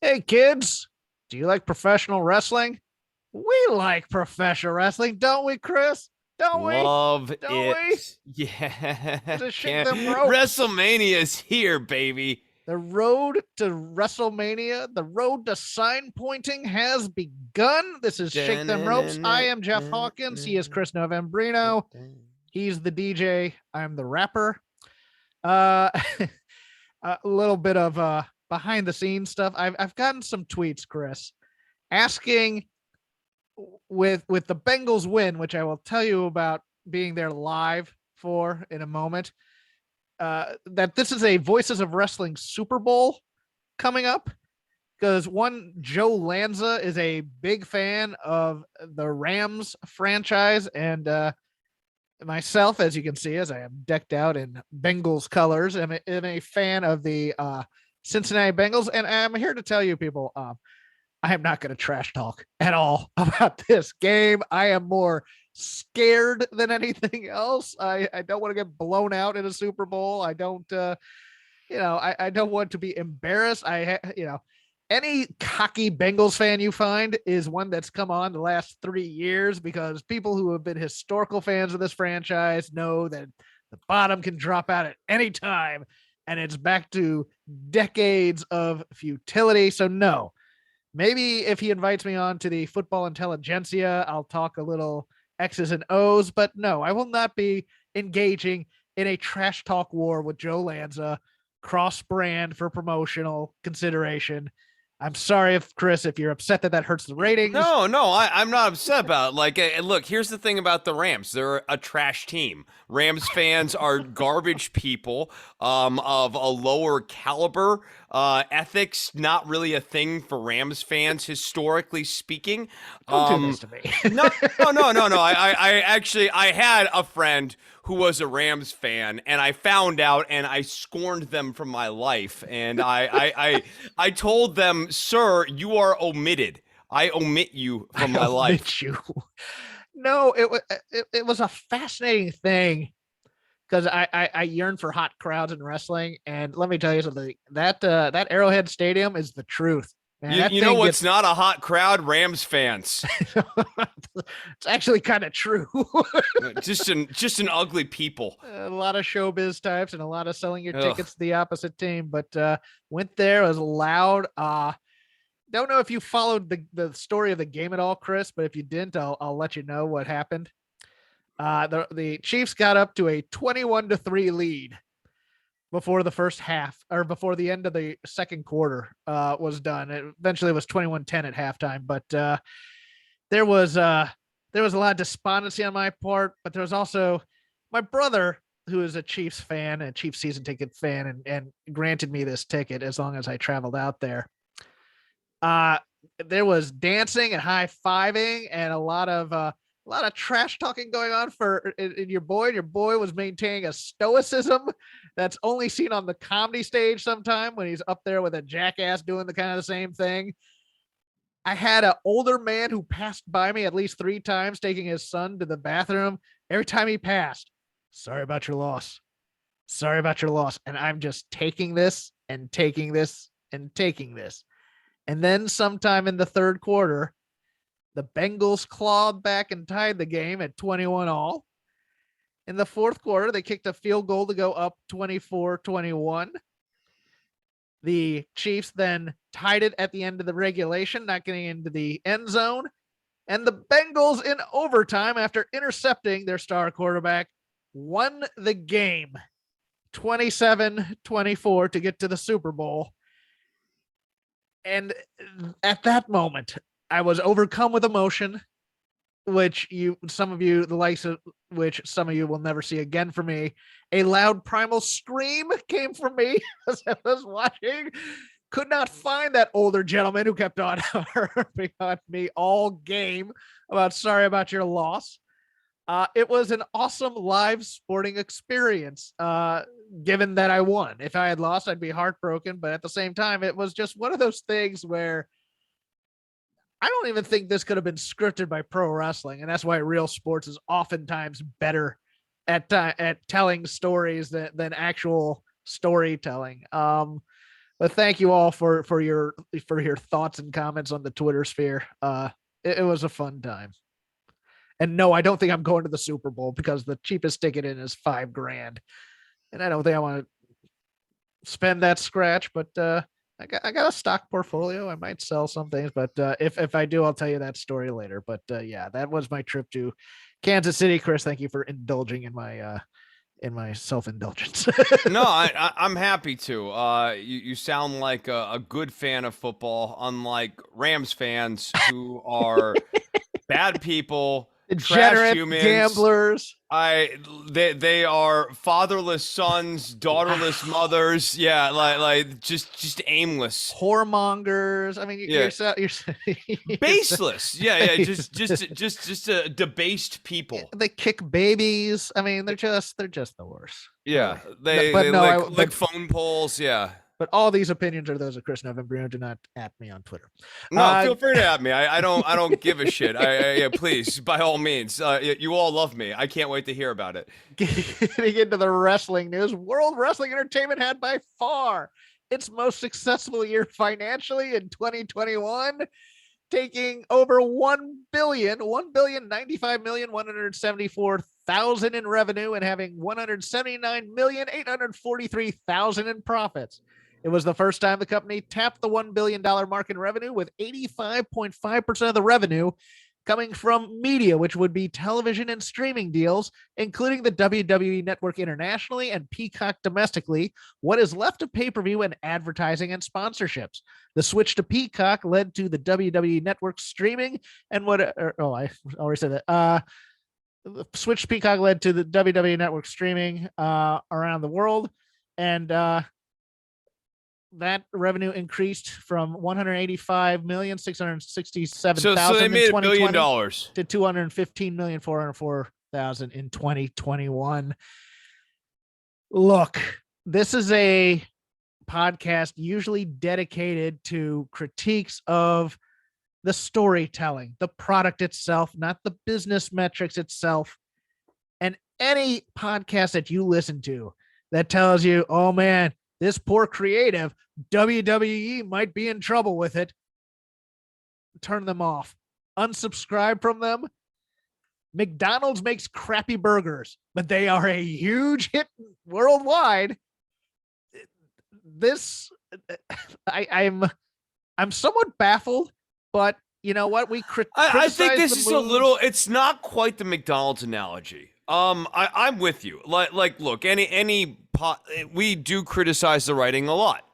Hey, kids, do you like professional wrestling? We like professional wrestling, don't we, Chris? Don't we? Love Don't we? it. Yeah. Is it Shake Can't. Them Ropes? WrestleMania's here, baby. The road to WrestleMania, the road to sign pointing has begun. This is Shake Them Ropes. I am Jeff Hawkins. He is Chris Novembrino. He's the DJ. I'm the rapper. Uh, a little bit of behind the scenes stuff. I've gotten some tweets, Chris, asking with the Bengals win, which I will tell you about being there live for in a moment. That this is a Voices of Wrestling Super Bowl coming up because one Joe Lanza is a big fan of the Rams franchise and myself, as you can see, as I am decked out in Bengals colors, am a fan of the Cincinnati Bengals, and I'm here to tell you, people, I am not going to trash talk at all about this game. I am more scared than anything else. I don't want to get blown out in a Super Bowl. I don't, I don't want to be embarrassed. Any cocky Bengals fan you find is one that's come on the last 3 years because people who have been historical fans of this franchise know that the bottom can drop out at any time and it's back to decades of futility. So, no, maybe if he invites me on to the football intelligentsia, I'll talk a little X's and O's, but no, I will not be engaging in a trash talk war with Joe Lanza, cross brand for promotional consideration. I'm sorry if Chris, if you're upset that hurts the ratings. No, I'm not upset about it. Like, look, here's the thing about the Rams. They're a trash team. Rams fans are garbage people of a lower caliber. Ethics, not really a thing for Rams fans, historically speaking. Don't do this to me. No. I had a friend who was a Rams fan, and I found out, and I scorned them from my life. And I told them, "Sir, you are omitted. I omit you from my life." You. No, it was a fascinating thing because I yearn for hot crowds in wrestling, and let me tell you something. That Arrowhead Stadium is the truth. Man, You know what's not a hot crowd? Rams fans. It's actually kind of true. just an ugly people. A lot of showbiz types and a lot of selling your Ugh. tickets to the opposite team, but went there, was loud. Don't know if you followed the story of the game at all, Chris, but if you didn't, I'll let you know what happened. The Chiefs got up to a 21-3 lead before the first half or before the end of the second quarter was done. It eventually was 21-10 at halftime, but there was a lot of despondency on my part, but there was also my brother who is a Chiefs fan and Chiefs season ticket fan and granted me this ticket as long as I traveled out there. There was dancing and high-fiving and a lot of trash talking going on in your boy. And your boy was maintaining a stoicism that's only seen on the comedy stage sometime when he's up there with a jackass doing the kind of the same thing. I had an older man who passed by me at least 3 times taking his son to the bathroom. Every time he passed, sorry about your loss. Sorry about your loss. And I'm just taking this and taking this and taking this. And then sometime in the third quarter, the Bengals clawed back and tied the game at 21-all. In the fourth quarter, they kicked a field goal to go up 24-21. The Chiefs then tied it at the end of the regulation, not getting into the end zone. And the Bengals, in overtime, after intercepting their star quarterback, won the game 27-24 to get to the Super Bowl. And at that moment, I was overcome with emotion, which some of you, the likes of which some of you will never see again from me. A loud primal scream came from me as I was watching. Could not find that older gentleman who kept on harping on me all game about sorry about your loss. It was an awesome live sporting experience, given that I won. If I had lost, I'd be heartbroken. But at the same time, it was just one of those things where I don't even think this could have been scripted by pro wrestling. And that's why real sports is oftentimes better at telling stories than actual storytelling. But thank you all for your thoughts and comments on the Twitter sphere. It was a fun time. And no, I don't think I'm going to the Super Bowl because the cheapest ticket in is $5,000, and I don't think I want to spend that scratch. But I got a stock portfolio. I might sell some things, but if I do, I'll tell you that story later. But yeah, that was my trip to Kansas City. Chris, thank you for indulging in my self-indulgence. No, I'm happy to. You sound like a good fan of football, unlike Rams fans who are bad people, trash humans, gamblers. They are fatherless sons, daughterless mothers. Yeah, like just aimless whoremongers. I mean, you're baseless. Yeah, just debased people. They kick babies. I mean, they're just the worst. Yeah, they lick phone poles. Yeah. But all these opinions are those of Chris Novembrino. Do not at me on Twitter. No, feel free to at me. I don't give a shit. Yeah, please, by all means. You all love me. I can't wait to hear about it. Getting into the wrestling news, World Wrestling Entertainment had by far its most successful year financially in 2021, taking over $1,095,174,000 in revenue and having $179,843,000 in profits. It was the first time the company tapped the $1 billion mark in revenue, with 85.5% of the revenue coming from media, which would be television and streaming deals, including the WWE Network internationally and Peacock domestically, what is left of pay-per-view and advertising and sponsorships. The switch to Peacock led to the WWE Network streaming and I already said that. The switch to Peacock led to the WWE Network streaming around the world, and that revenue increased from $185,667,000 so they made $1 billion to $215,404,000 in 2021. Look, this is a podcast usually dedicated to critiques of the storytelling, the product itself, not the business metrics itself. And any podcast that you listen to that tells you, oh man, this poor creative, WWE might be in trouble with it, turn them off. Unsubscribe from them. McDonald's makes crappy burgers, but they are a huge hit worldwide. I'm somewhat baffled, but you know what? I think this is a little. It's not quite the McDonald's analogy. I'm with you. Like, look, we do criticize the writing a lot.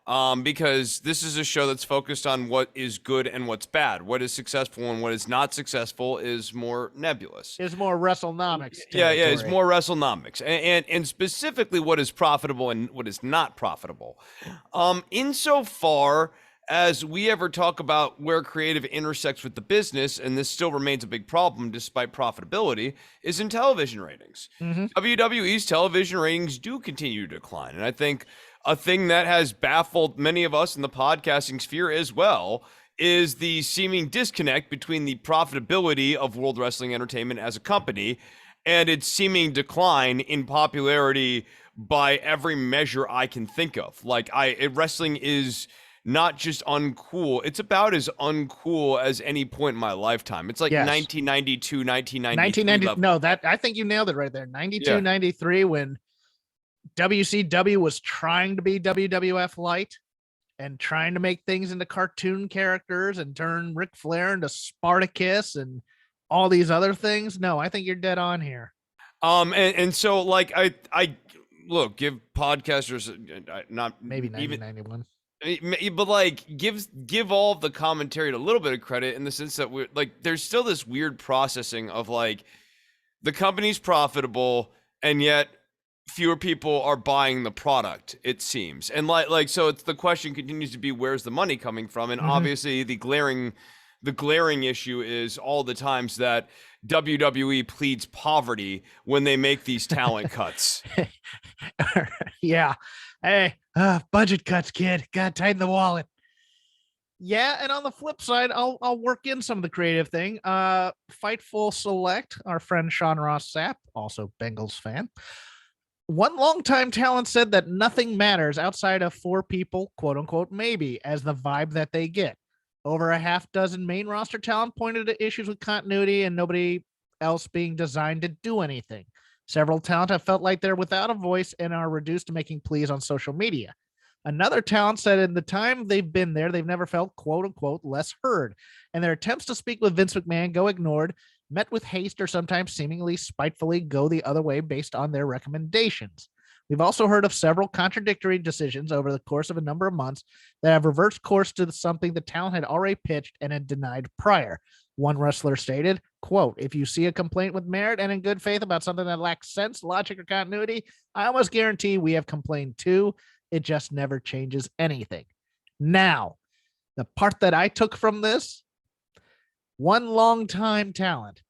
Because this is a show that's focused on what is good and what's bad. What is successful and what is not successful is more nebulous. It's more WrestleNomics. Yeah, it's more WrestleNomics. And specifically what is profitable and what is not profitable. Insofar as we ever talk about where creative intersects with the business, and this still remains a big problem despite profitability, is in television ratings. Mm-hmm. WWE's television ratings do continue to decline. And I think a thing that has baffled many of us in the podcasting sphere as well is the seeming disconnect between the profitability of World Wrestling Entertainment as a company and its seeming decline in popularity by every measure I can think of. Like, wrestling is not just uncool, it's about as uncool as any point in my lifetime. It's like 1992, 1993. No, I think you nailed it right there. 92, 93, when WCW was trying to be WWF light and trying to make things into cartoon characters and turn Ric Flair into Spartacus and all these other things. No, I think you're dead on here. And so like I look, give podcasters not maybe 1991. But like give all of the commentary a little bit of credit in the sense that we're like, there's still this weird processing of like the company's profitable and yet fewer people are buying the product, it seems. And like so it's the question continues to be, where's the money coming from? And obviously the glaring issue is all the times that WWE pleads poverty when they make these talent cuts. Yeah. Hey, budget cuts, kid. Gotta tighten the wallet. Yeah, and on the flip side, I'll work in some of the creative thing. Fightful Select, our friend Sean Ross Sapp, also Bengals fan, One longtime talent said that nothing matters outside of 4 people, quote unquote, maybe, as the vibe that they get. Over a half dozen main roster talent pointed to issues with continuity and nobody else being designed to do anything. Several talent have felt like they're without a voice and are reduced to making pleas on social media. Another talent said in the time they've been there, they've never felt, quote unquote, less heard, and their attempts to speak with Vince McMahon go ignored, met with haste, or sometimes seemingly spitefully go the other way based on their recommendations. We've also heard of several contradictory decisions over the course of a number of months that have reversed course to something the talent had already pitched and had denied prior. One wrestler stated, quote, if you see a complaint with merit and in good faith about something that lacks sense, logic, or continuity, I almost guarantee we have complained too. It just never changes anything. Now, the part that I took from this, one long-time talent,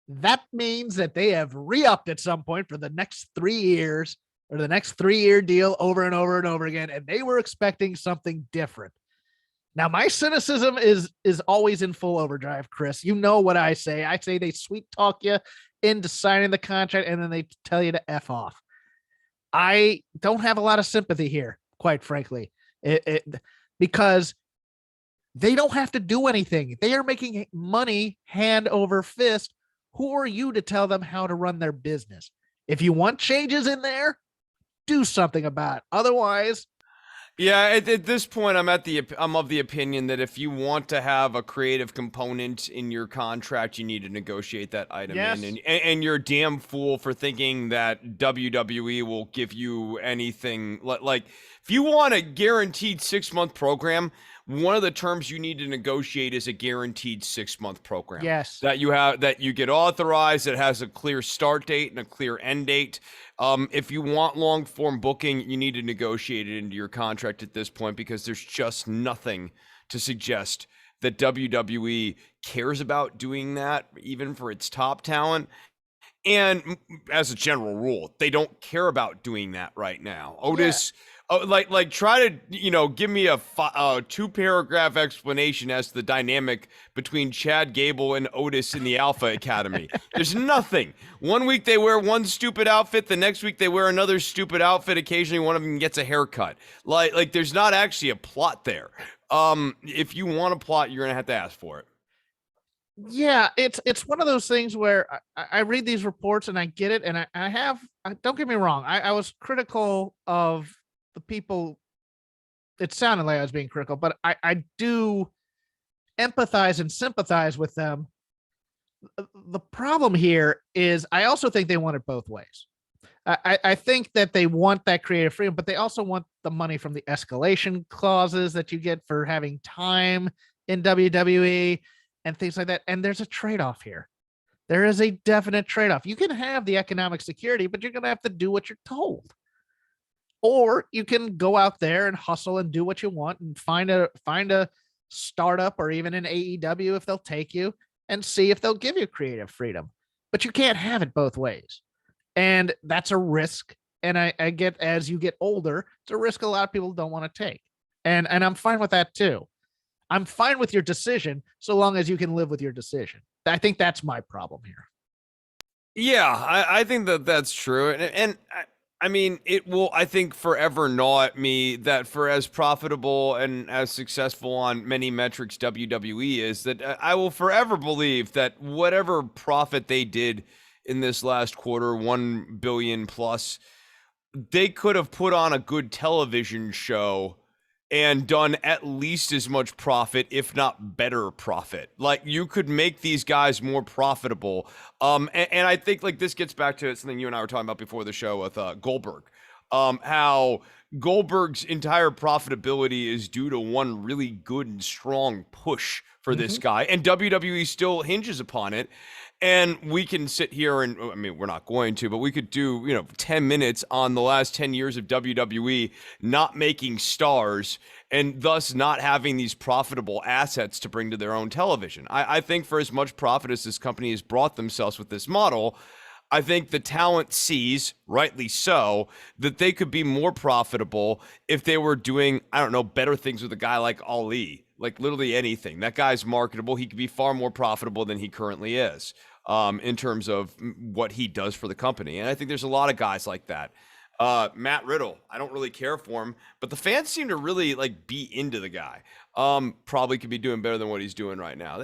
that means that they have re-upped at some point for the next 3 years or the next 3-year deal over and over and over again, and they were expecting something different. Now, my cynicism is always in full overdrive, Chris. You know what I say. I say they sweet talk you into signing the contract, and then they tell you to F off. I don't have a lot of sympathy here, quite frankly, because they don't have to do anything. They are making money hand over fist. Who are you to tell them how to run their business? If you want changes in there, do something about it. Otherwise, yeah, at this point, I'm of the opinion that if you want to have a creative component in your contract, you need to negotiate that item in, and you're a damn fool for thinking that WWE will give you anything. Like, if you want a guaranteed 6-month program, one of the terms you need to negotiate is a guaranteed 6-month program. Yes, that you get authorized. That has a clear start date and a clear end date. If you want long form booking, you need to negotiate it into your contract at this point, because there's just nothing to suggest that WWE cares about doing that, even for its top talent. And as a general rule, they don't care about doing that right now. Otis, try to, give me a 2-paragraph explanation as to the dynamic between Chad Gable and Otis in the Alpha Academy. There's nothing. One week they wear one stupid outfit, the next week they wear another stupid outfit. Occasionally one of them gets a haircut. Like there's not actually a plot there. If you want a plot, you're gonna have to ask for it. Yeah, it's one of those things where I read these reports and I get it, and don't get me wrong, I was critical of the people. It sounded like I was being critical, but I do empathize and sympathize with them. The problem here is I also think they want it both ways. I think that they want that creative freedom, but they also want the money from the escalation clauses that you get for having time in WWE and things like that. And there's a trade-off here. There is a definite trade-off. You can have the economic security, but you're going to have to do what you're told. Or you can go out there and hustle and do what you want and find a startup or even an AEW if they'll take you, and see if they'll give you creative freedom. But you can't have it both ways. And that's a risk. And I get, as you get older, it's a risk a lot of people don't want to take. And I'm fine with that too. I'm fine with your decision so long as you can live with your decision. I think that's my problem here. Yeah, I think that's true. And I mean, it will, I think, forever gnaw at me that for as profitable and as successful on many metrics WWE is, that I will forever believe that whatever profit they did in this last quarter, 1 billion plus, they could have put on a good television show and done at least as much profit, if not better profit. Like, you could make these guys more profitable. And I think, like, this gets back to something you and I were talking about before the show with Goldberg. How Goldberg's entire profitability is due to one really good and strong push for this guy. And WWE still hinges upon it. And we can sit here and, I mean, we're not going to, but we could do, 10 minutes on the last 10 years of WWE not making stars and thus not having these profitable assets to bring to their own television. I think for as much profit as this company has brought themselves with this model, I think the talent sees, rightly so, that they could be more profitable if they were doing, better things with a guy like Ali. Like, literally anything. That guy's marketable. He could be far more profitable than he currently is. in terms of what he does for the company. And I think there's a lot of guys like that. Matt Riddle, I don't really care for him, but the fans seem to really like be into the guy. Probably could be doing better than what he's doing right now.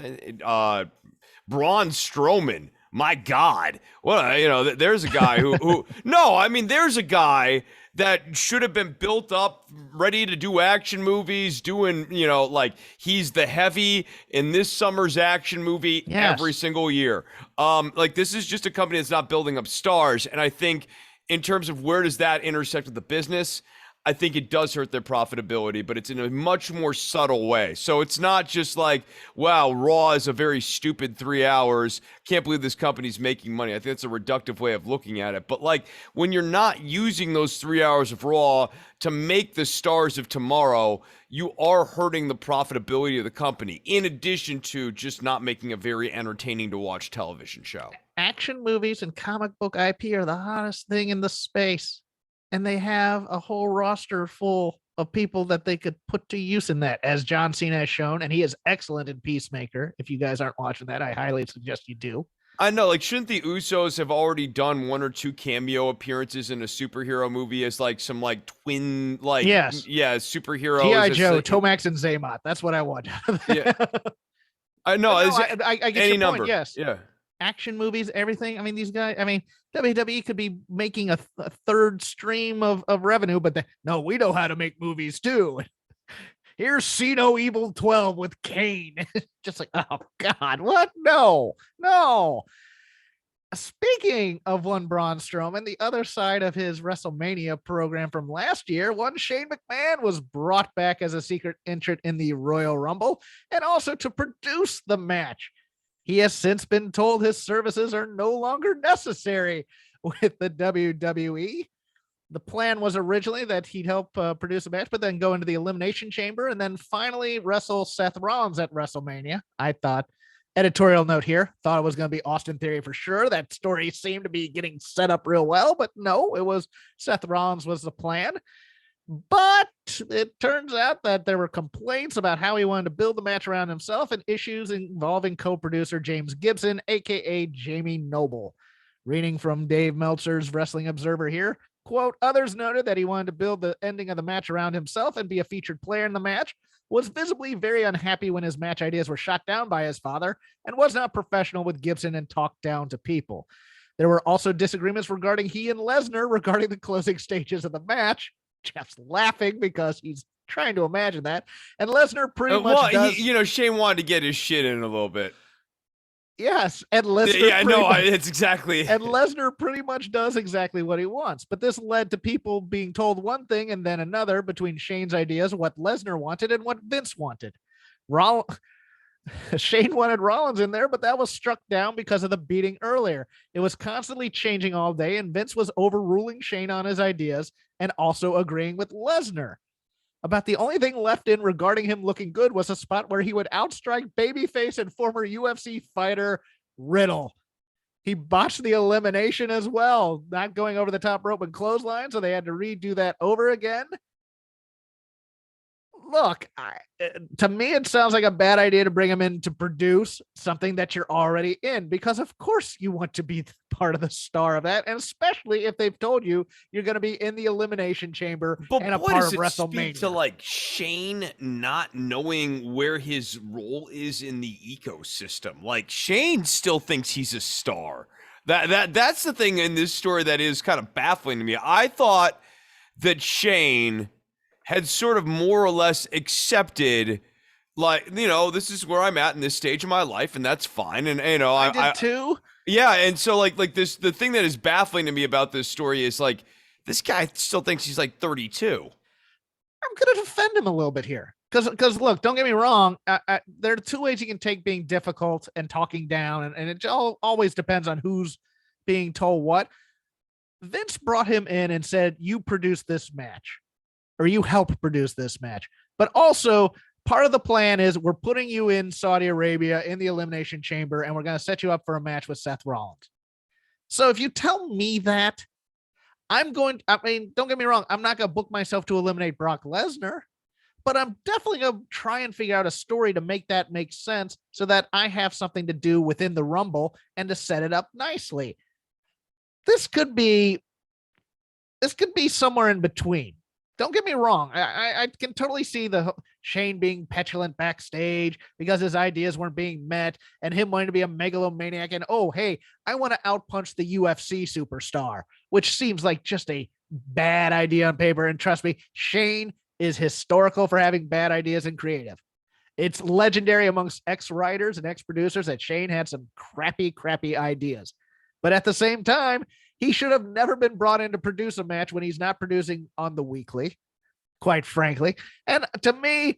Braun Strowman, my God, there's a guy who no, I mean, there's a guy that should have been built up, ready to do action movies, doing, like he's the heavy in this summer's action movie every single year. Like this is just a company that's not building up stars. And I think in terms of where does that intersect with the business, I think it does hurt their profitability, but it's in a much more subtle way. So it's not just like, wow, Raw is a very stupid 3 hours. Can't believe this company's making money. I think that's a reductive way of looking at it. But like when you're not using those 3 hours of Raw to make the stars of tomorrow, you are hurting the profitability of the company, in addition to just not making a very entertaining to watch television show. Action movies and comic book IP are the hottest thing in the space. And they have a whole roster full of people that they could put to use in that, as John Cena has shown. And he is excellent in Peacemaker. If you guys aren't watching that, I highly suggest you do. I know, like, shouldn't the Usos have already done 1 or 2 cameo appearances in a superhero movie as like some like twin, like, superheroes? G.I. Joe, like, Tomax and Zaymot. That's what I want. Yeah. I know. I get any your number. Point, yes. Yeah. Action movies, everything. I mean, these guys, WWE could be making a third stream of revenue, but no, we know how to make movies too. Here's See No Evil 12 with Kane. Just like, oh God, what? No. Speaking of one Braun Strowman, the other side of his WrestleMania program from last year, one Shane McMahon was brought back as a secret entrant in the Royal Rumble and also to produce the match. He has since been told his services are no longer necessary with the WWE. The plan was originally that he'd help produce a match, but then go into the Elimination Chamber and then finally wrestle Seth Rollins at WrestleMania. I thought, editorial note here, thought it was going to be Austin Theory for sure. That story seemed to be getting set up real well, but no, it was Seth Rollins was the plan. But it turns out that there were complaints about how he wanted to build the match around himself and issues involving co-producer James Gibson, aka Jamie Noble. Reading from Dave Meltzer's Wrestling Observer here, quote, others noted that he wanted to build the ending of the match around himself and be a featured player in the match, was visibly very unhappy when his match ideas were shot down by his father, and was not professional with Gibson and talked down to people. There were also disagreements regarding he and Lesnar regarding the closing stages of the match. Jeff's laughing because he's trying to imagine that. And Lesnar pretty much does... Shane wanted to get his shit in a little bit. Yes, and Lesnar... Yeah, no, it's exactly... And Lesnar pretty much does exactly what he wants. But this led to people being told one thing and then another between Shane's ideas, what Lesnar wanted and what Vince wanted. Shane wanted Rollins in there, but that was struck down because of the beating earlier. It was constantly changing all day, and Vince was overruling Shane on his ideas and also agreeing with Lesnar. About the only thing left in regarding him looking good was a spot where he would outstrike babyface and former UFC fighter Riddle. He botched the elimination as well, not going over the top rope and clothesline, so they had to redo that over again. Look, to me, it sounds like a bad idea to bring him in to produce something that you're already in, because of course you want to be part of the star of that, and especially if they've told you you're going to be in the Elimination Chamber and a part of WrestleMania. To like Shane not knowing where his role is in the ecosystem. Like Shane still thinks he's a star. That's the thing in this story that is kind of baffling to me. I thought that Shane had sort of more or less accepted, like, this is where I'm at in this stage of my life, and that's fine. And I did too. Yeah, and so like this, the thing that is baffling to me about this story is like this guy still thinks he's like 32. I'm gonna defend him a little bit here, because look, don't get me wrong. There are two ways you can take being difficult and talking down, and it always depends on who's being told what. Vince brought him in and said, "You produce this match." Or you help produce this match. But also, part of the plan is we're putting you in Saudi Arabia in the Elimination Chamber, and we're going to set you up for a match with Seth Rollins. So if you tell me that, don't get me wrong, I'm not going to book myself to eliminate Brock Lesnar, but I'm definitely going to try and figure out a story to make that make sense so that I have something to do within the Rumble and to set it up nicely. This could be somewhere in between. Don't get me wrong. I can totally see the Shane being petulant backstage because his ideas weren't being met and him wanting to be a megalomaniac. And, oh, hey, I want to outpunch the UFC superstar, which seems like just a bad idea on paper. And trust me, Shane is historical for having bad ideas and creative. It's legendary amongst ex-writers and ex-producers that Shane had some crappy ideas. But at the same time, he should have never been brought in to produce a match when he's not producing on the weekly, quite frankly. And to me,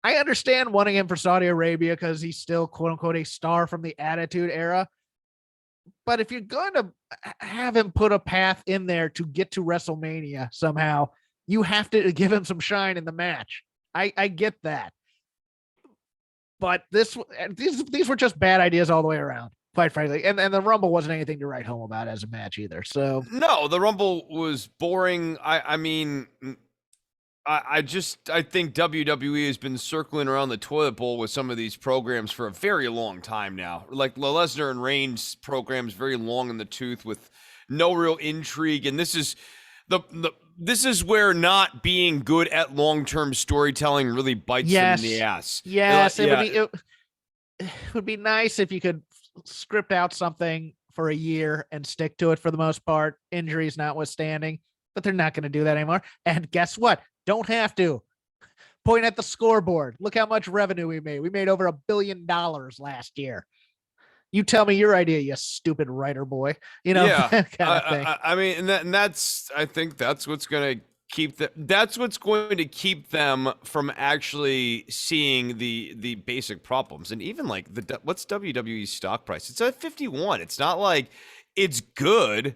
I understand wanting him for Saudi Arabia because he's still, quote unquote, a star from the Attitude Era. But if you're going to have him put a path in there to get to WrestleMania somehow, you have to give him some shine in the match. I get that. But these were just bad ideas all the way around, quite frankly. And the Rumble wasn't anything to write home about as a match either. So no, the Rumble was boring. I think WWE has been circling around the toilet bowl with some of these programs for a very long time now. Like Lesnar and Reigns programs, very long in the tooth with no real intrigue. And this is this is where not being good at long-term storytelling really bites them in the ass. Yes, it would be nice if you could script out something for a year and stick to it for the most part, injuries notwithstanding, but they're not going to do that anymore. And guess what? Don't have to. Point at the scoreboard. Look how much revenue we made. We made over $1 billion last year. You tell me your idea, you stupid writer boy. You know, that kind of thing. I mean, I think that's what's going to keep that's what's going to keep them from actually seeing the basic problems. And even like what's WWE's stock price? It's at 51. It's not like it's good.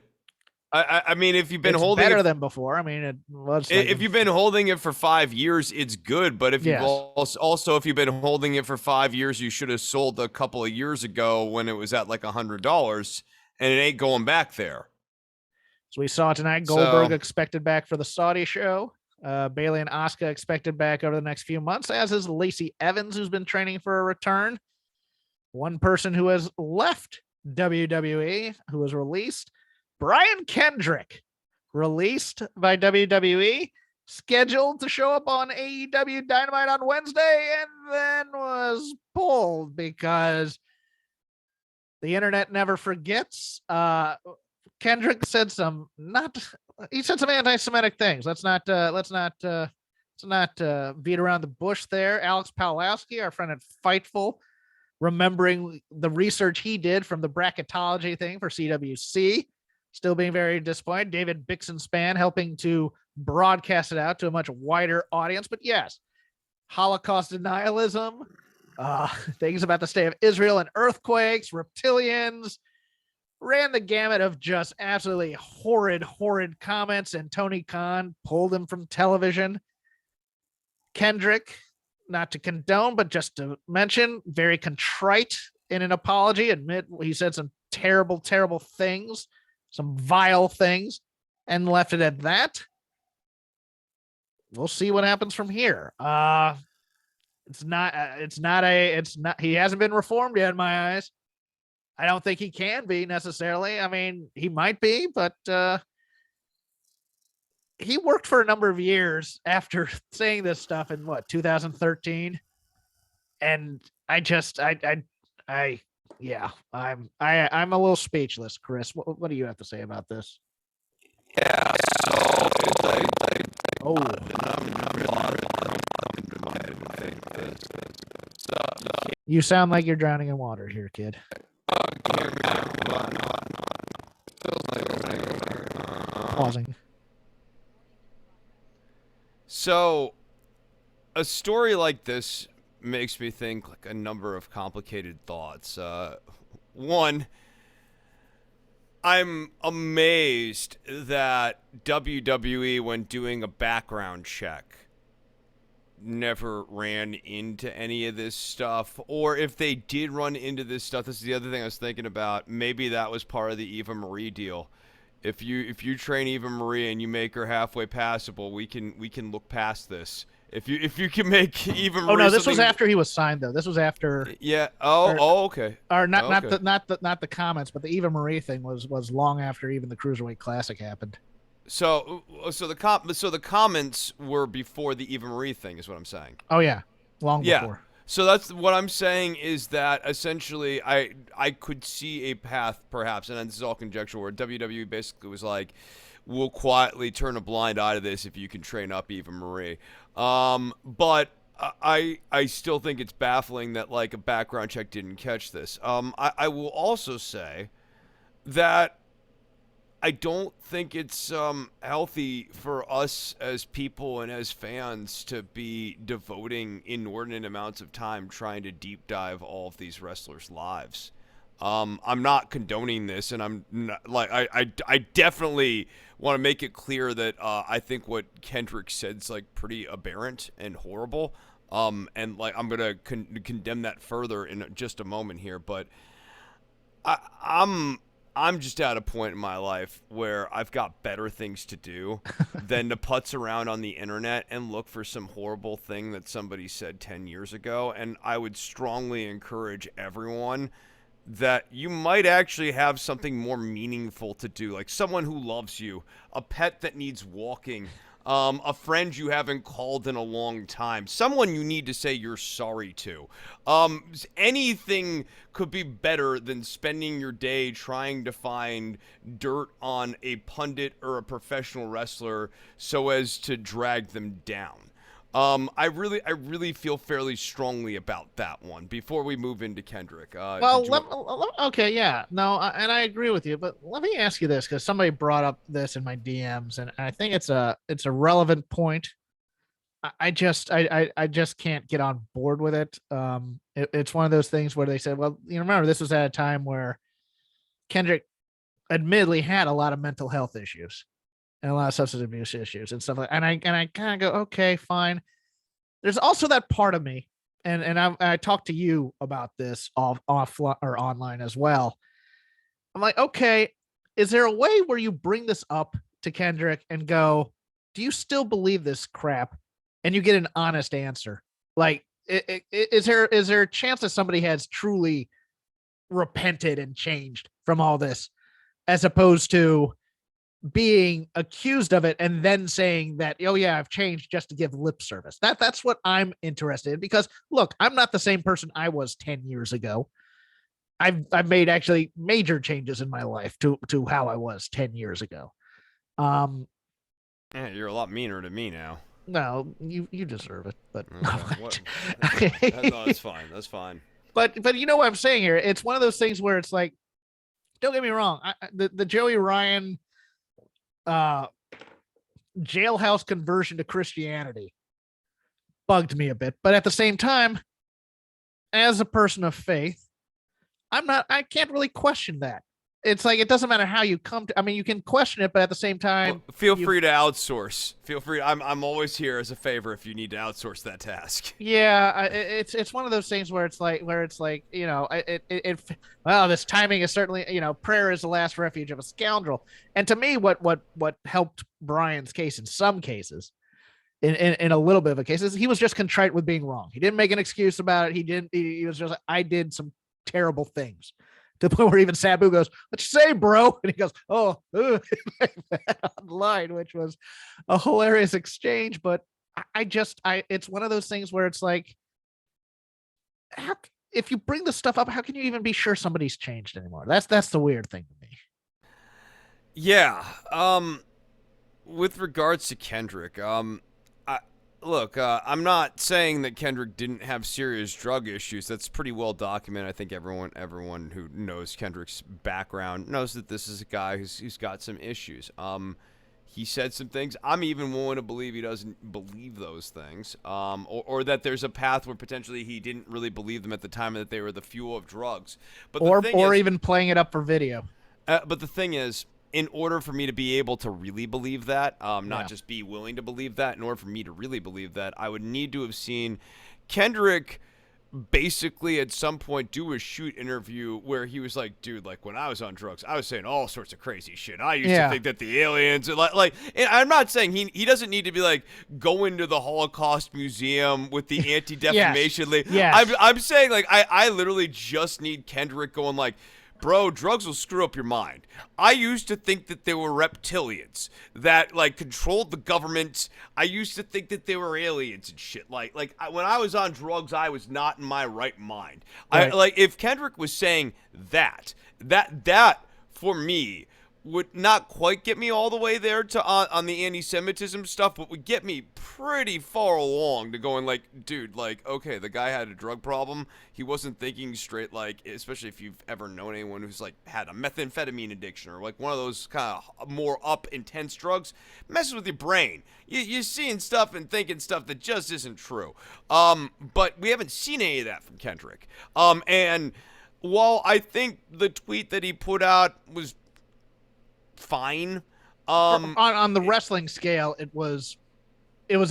I mean, if you've been holding better than before. I mean, it was. Like if you've been holding it for 5 years, it's good. But if you've also if you've been holding it for 5 years, you should have sold a couple of years ago when it was at like $100, and it ain't going back there. So we saw tonight Goldberg expected back for the Saudi show. Bayley and Asuka expected back over the next few months, as is Lacey Evans, who's been training for a return. One person who has left WWE, who was released. Brian Kendrick, released by WWE, scheduled to show up on AEW Dynamite on Wednesday, and then was pulled because the internet never forgets. Kendrick said some anti-Semitic things. Let's not beat around the bush there. Alex Pawlowski, our friend at Fightful, remembering the research he did from the bracketology thing for CWC. Still being very disappointed. David Bixenspan helping to broadcast it out to a much wider audience. But yes, Holocaust denialism, things about the state of Israel and earthquakes, reptilians, ran the gamut of just absolutely horrid comments. And Tony Khan pulled him from television. Kendrick, not to condone, but just to mention, very contrite in an apology, admit he said some terrible things. Some vile things, and left it at that. We'll see what happens from here. He hasn't been reformed yet in my eyes. I don't think he can be necessarily. I mean, he might be, but he worked for a number of years after saying this stuff in 2013. And I'm a little speechless, Chris. What do you have to say about this? Yeah, so it's like you sound like you're drowning in water here, kid. Pausing. So, a story like this makes me think like a number of complicated thoughts. One, I'm amazed that WWE, when doing a background check, never ran into any of this stuff. Or if they did run into this stuff, this is the other thing I was thinking about, maybe that was part of the Eva Marie deal. If you train Eva Marie and you make her halfway passable, we can look past this. If you can make Eva Marie. Oh no, this was something- after he was signed though. This was after. Yeah. Or- Okay. Or not Okay. not the comments, but the Eva Marie thing was long after even the Cruiserweight Classic happened. So the comments were before the Eva Marie thing, is what I'm saying. Oh yeah, long before. So that's what I'm saying, is that essentially I could see a path, perhaps, and this is all conjecture, where WWE basically was like, we'll quietly turn a blind eye to this if you can train up Eva Marie. But I still think it's baffling that like a background check didn't catch this. I will also say that I don't think it's healthy for us as people and as fans to be devoting inordinate amounts of time trying to deep dive all of these wrestlers' lives. I'm not condoning this, and I'm not, like I definitely want to make it clear that I think what Kendrick said is like pretty aberrant and horrible. And like I'm gonna condemn that further in just a moment here, but I'm just at a point in my life where I've got better things to do than to putz around on the internet and look for some horrible thing that somebody said 10 years ago. And I would strongly encourage everyone that you might actually have something more meaningful to do, like someone who loves you, a pet that needs walking, a friend you haven't called in a long time, someone you need to say you're sorry to. Anything could be better than spending your day trying to find dirt on a pundit or a professional wrestler so as to drag them down. I really feel fairly strongly about that one before we move into Kendrick. Okay, yeah, no, and I agree with you, but let me ask you this, because somebody brought up this in my DMs, and I think it's a relevant point. I just can't get on board with it. It's one of those things where they said, well, you remember this was at a time where Kendrick admittedly had a lot of mental health issues and a lot of substance abuse issues and stuff like that. And I kind of go, okay, fine. There's also that part of me, and I talked to you about this off or online as well. I'm like, okay, is there a way where you bring this up to Kendrick and go, do you still believe this crap? And you get an honest answer. Like, is there a chance that somebody has truly repented and changed from all this, as opposed to being accused of it and then saying that, oh yeah, I've changed, just to give lip service? That's what I'm interested in, because look, I'm not the same person I was 10 years ago. I've made actually major changes in my life to how I was 10 years ago. Yeah, you're a lot meaner to me now. No, you deserve it, but okay. No, that's fine. That's fine. But you know what I'm saying here? It's one of those things where it's like, don't get me wrong, the Joey Ryan jailhouse conversion to Christianity bugged me a bit, but at the same time, as a person of faith, I can't really question that. It's like, it doesn't matter how you come to, I mean, you can question it, but at the same time, well, feel free to outsource. Feel free. I'm always here as a favor if you need to outsource that task. Yeah, it's one of those things where it's like, you know, well, this timing is certainly, you know, prayer is the last refuge of a scoundrel. And to me, what helped Brian's case in some cases, in a little bit of a case, is he was just contrite with being wrong. He didn't make an excuse about it. He was just like, I did some terrible things. To the point where even Sabu goes, "What you say, bro?" And he goes, "Oh," like that online, which was a hilarious exchange. But it's one of those things where it's like, if you bring this stuff up, how can you even be sure somebody's changed anymore? That's the weird thing to me. Yeah. With regards to Kendrick, look, I'm not saying that Kendrick didn't have serious drug issues. That's pretty well documented. I think everyone who knows Kendrick's background knows that this is a guy who's got some issues. He said some things. I'm even willing to believe he doesn't believe those things, or that there's a path where potentially he didn't really believe them at the time, and that they were the fuel of drugs. But even playing it up for video. But the thing is, in order for me to be able to really believe that, not just be willing to believe that, in order for me to really believe that, I would need to have seen Kendrick basically at some point do a shoot interview where he was like, dude, like when I was on drugs, I was saying all sorts of crazy shit. I used to think that the aliens are like, and I'm not saying he doesn't need to be like go into the Holocaust Museum with the Anti-Defamation League. I'm saying like I literally just need Kendrick going like, bro, drugs will screw up your mind. I used to think that they were reptilians that like controlled the government. I used to think that they were aliens and shit. When I was on drugs, I was not in my right mind. Right. If Kendrick was saying that for me would not quite get me all the way there to on the anti-Semitism stuff, but would get me pretty far along to going like, dude, like, okay, the guy had a drug problem. He wasn't thinking straight, like, especially if you've ever known anyone who's like had a methamphetamine addiction or like one of those kind of more intense drugs, messes with your brain. You're seeing stuff and thinking stuff that just isn't true. But we haven't seen any of that from Kendrick. And while I think the tweet that he put out was fine. On the wrestling scale, it was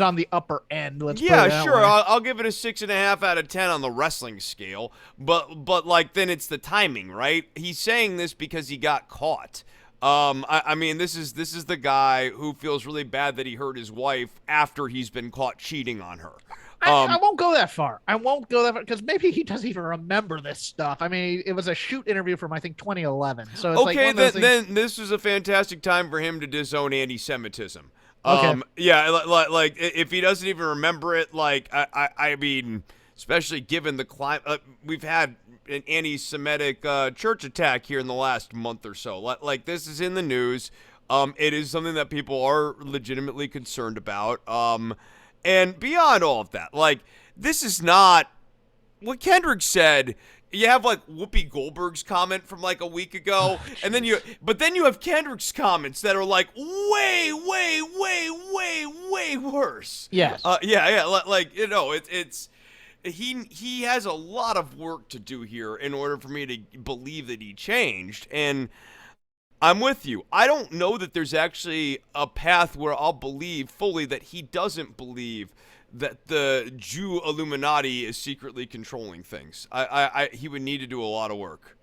on the upper end. Let's put it that sure. way. I'll give it a 6.5 out of 10 on the wrestling scale. But like then it's the timing, right? He's saying this because he got caught. I mean, this is the guy who feels really bad that he hurt his wife after he's been caught cheating on her. I won't go that far. Because maybe he doesn't even remember this stuff. I mean, it was a shoot interview from I think 2011. So it's okay, like then this was a fantastic time for him to disown anti-Semitism. Okay. Like if he doesn't even remember it, like I mean, especially given the climate, we've had an anti-Semitic church attack here in the last month or so. Like this is in the news. It is something that people are legitimately concerned about. And beyond all of that, like, this is not what Kendrick said. You have like Whoopi Goldberg's comment from like a week ago, and then you have Kendrick's comments that are like way worse. Yes. Like, you know, it's he has a lot of work to do here in order for me to believe that he changed. And I'm with you. I don't know that there's actually a path where I'll believe fully that he doesn't believe that the Jew Illuminati is secretly controlling things. He would need to do a lot of work.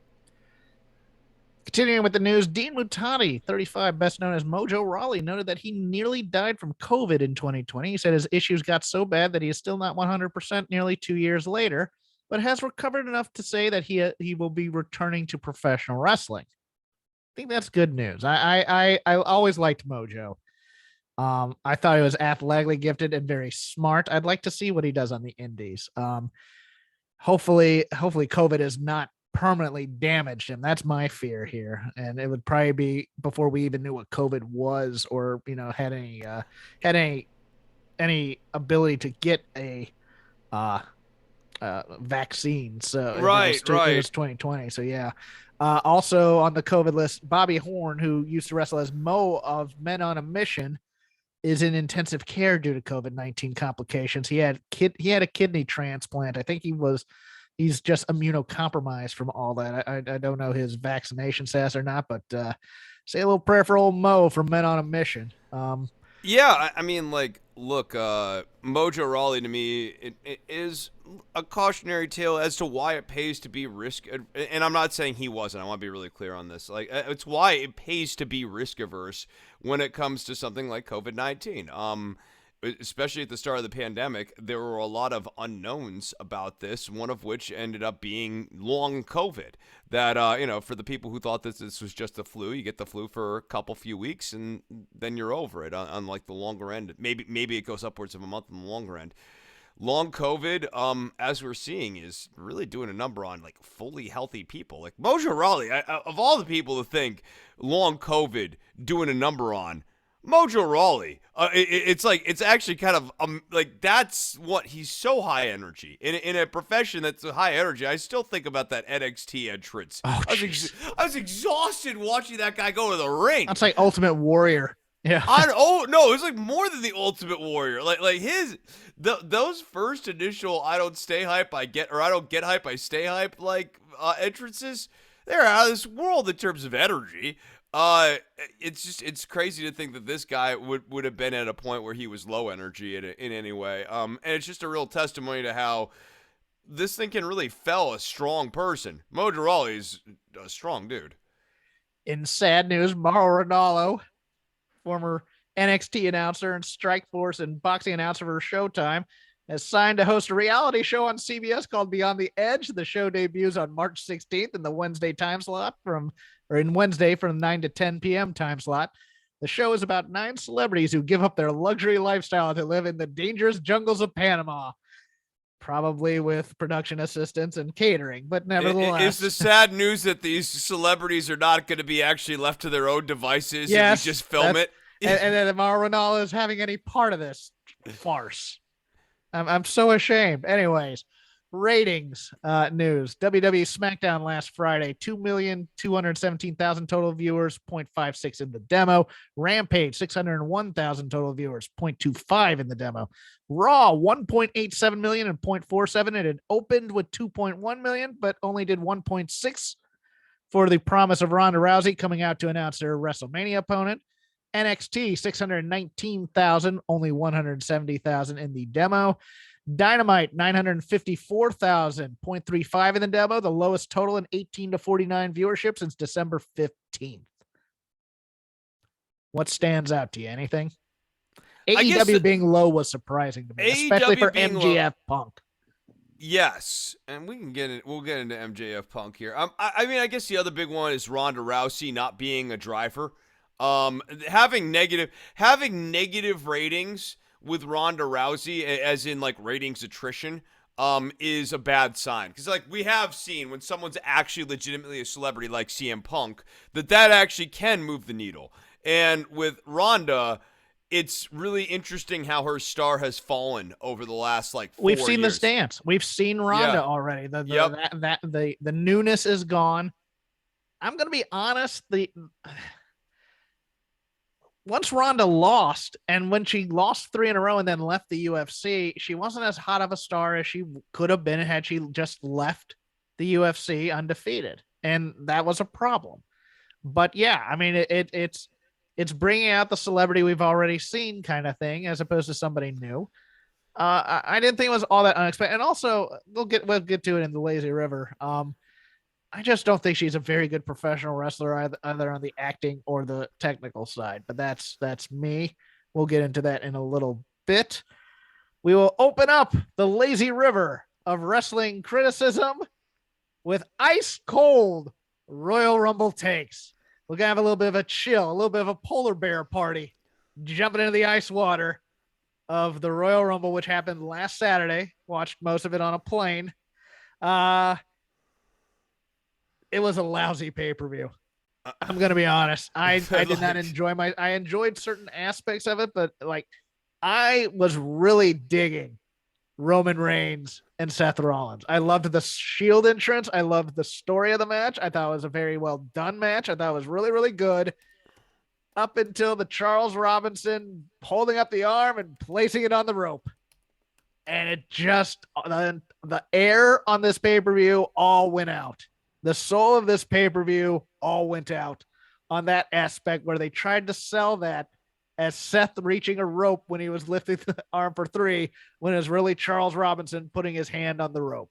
Continuing with the news, Dean Mutati, 35, best known as Mojo Rawley, noted that he nearly died from COVID in 2020. He said his issues got so bad that he is still not 100% nearly 2 years later, but has recovered enough to say that he will be returning to professional wrestling. I think that's good news. I always liked Mojo. I thought he was athletically gifted and very smart. I'd like to see what he does on the indies. Hopefully COVID has not permanently damaged him. That's my fear here. And it would probably be before we even knew what COVID was or, you know, had any ability to get a vaccine. So it was 2020. So yeah. Also on the COVID list, Bobby Horn, who used to wrestle as Mo of Men on a Mission, is in intensive care due to COVID-19 complications. He had a kidney transplant. I think he's just immunocompromised from all that. I don't know his vaccination status or not, but say a little prayer for old Mo from Men on a Mission. Yeah, I mean, like, look, Mojo Rawley to me it is a cautionary tale as to why it pays to be risk, and I'm not saying he wasn't. I want to be really clear on this. Like, it's why it pays to be risk averse when it comes to something like COVID-19. Especially at the start of the pandemic, there were a lot of unknowns about this, one of which ended up being long COVID. That, you know, for the people who thought that this was just the flu, you get the flu for a few weeks and then you're over it. On like the longer end, maybe it goes upwards of a month on the longer end. Long COVID, as we're seeing, is really doing a number on like fully healthy people. Like Mojo Rawley, of all the people to think long COVID doing a number on, Mojo Rawley, it's actually kind of like that's what he's so high energy in a profession that's high energy. I still think about that NXT entrance. Oh, I was exhausted watching that guy go to the ring. That's like Ultimate Warrior. Yeah. Oh no, it was like more than the Ultimate Warrior. Like those first initial I don't stay hype, I get hype, I stay hype entrances. They're out of this world in terms of energy. It's crazy to think that this guy would have been at a point where he was low energy in any way. And it's just a real testimony to how this thing can really fell a strong person. Mojo Rawley's a strong dude. In sad news, Mauro Ranallo, former NXT announcer and Strikeforce and boxing announcer for Showtime, has signed to host a reality show on CBS called Beyond the Edge. The show debuts on March 16th in the Wednesday time slot from 9 to 10 p.m. time slot. The show is about 9 celebrities who give up their luxury lifestyle to live in the dangerous jungles of Panama, probably with production assistants and catering, but nevertheless. Is the sad news that these celebrities are not going to be actually left to their own devices and we just film it? And then Mauro Ranallo is having any part of this farce. I'm so ashamed. Anyways, ratings news. WWE SmackDown last Friday, 2,217,000 total viewers, 0.56 in the demo. Rampage, 601,000 total viewers, 0.25 in the demo. Raw, 1.87 million and 0.47. It had opened with 2.1 million, but only did 1.6 for the promise of Ronda Rousey coming out to announce their WrestleMania opponent. NXT, 619,000, only 170,000 in the demo. Dynamite, 954,000, 0.35 in the demo, the lowest total in 18 to 49 viewership since December 15th. What stands out to you? Anything? AEW being low was surprising to me, especially for MJF Punk. Yes, and we'll get into MJF Punk here. I mean, I guess the other big one is Ronda Rousey not being a driver. Having negative ratings with Ronda Rousey, as in like ratings attrition, is a bad sign. Because like we have seen when someone's actually legitimately a celebrity like CM Punk, that actually can move the needle. And with Ronda, it's really interesting how her star has fallen over the last like 4 years. We've seen the stance. We've seen Ronda already. The newness is gone. I'm gonna be honest. Once Ronda lost, and when she lost 3 in a row and then left the UFC, she wasn't as hot of a star as she could have been had she just left the UFC undefeated, and that was a problem. But yeah, I mean, it's bringing out the celebrity we've already seen kind of thing, as opposed to somebody new. I didn't think it was all that unexpected, and also we'll get to it in the Lazy River. I just don't think she's a very good professional wrestler either on the acting or the technical side, but that's me. We'll get into that in a little bit. We will open up the Lazy River of wrestling criticism with ice cold Royal Rumble takes. We're going to have a little bit of a chill, a little bit of a polar bear party, jumping into the ice water of the Royal Rumble, which happened last Saturday. Watched most of it on a plane. It was a lousy pay-per-view. I'm going to be honest. I did not enjoy I enjoyed certain aspects of it, but like I was really digging Roman Reigns and Seth Rollins. I loved the Shield entrance. I loved the story of the match. I thought it was a very well done match. I thought it was really, really good up until the Charles Robinson holding up the arm and placing it on the rope. And it just, the air on this pay-per-view all went out. The soul of this pay-per-view all went out on that aspect where they tried to sell that as Seth reaching a rope when he was lifting the arm for 3, when it was really Charles Robinson putting his hand on the rope.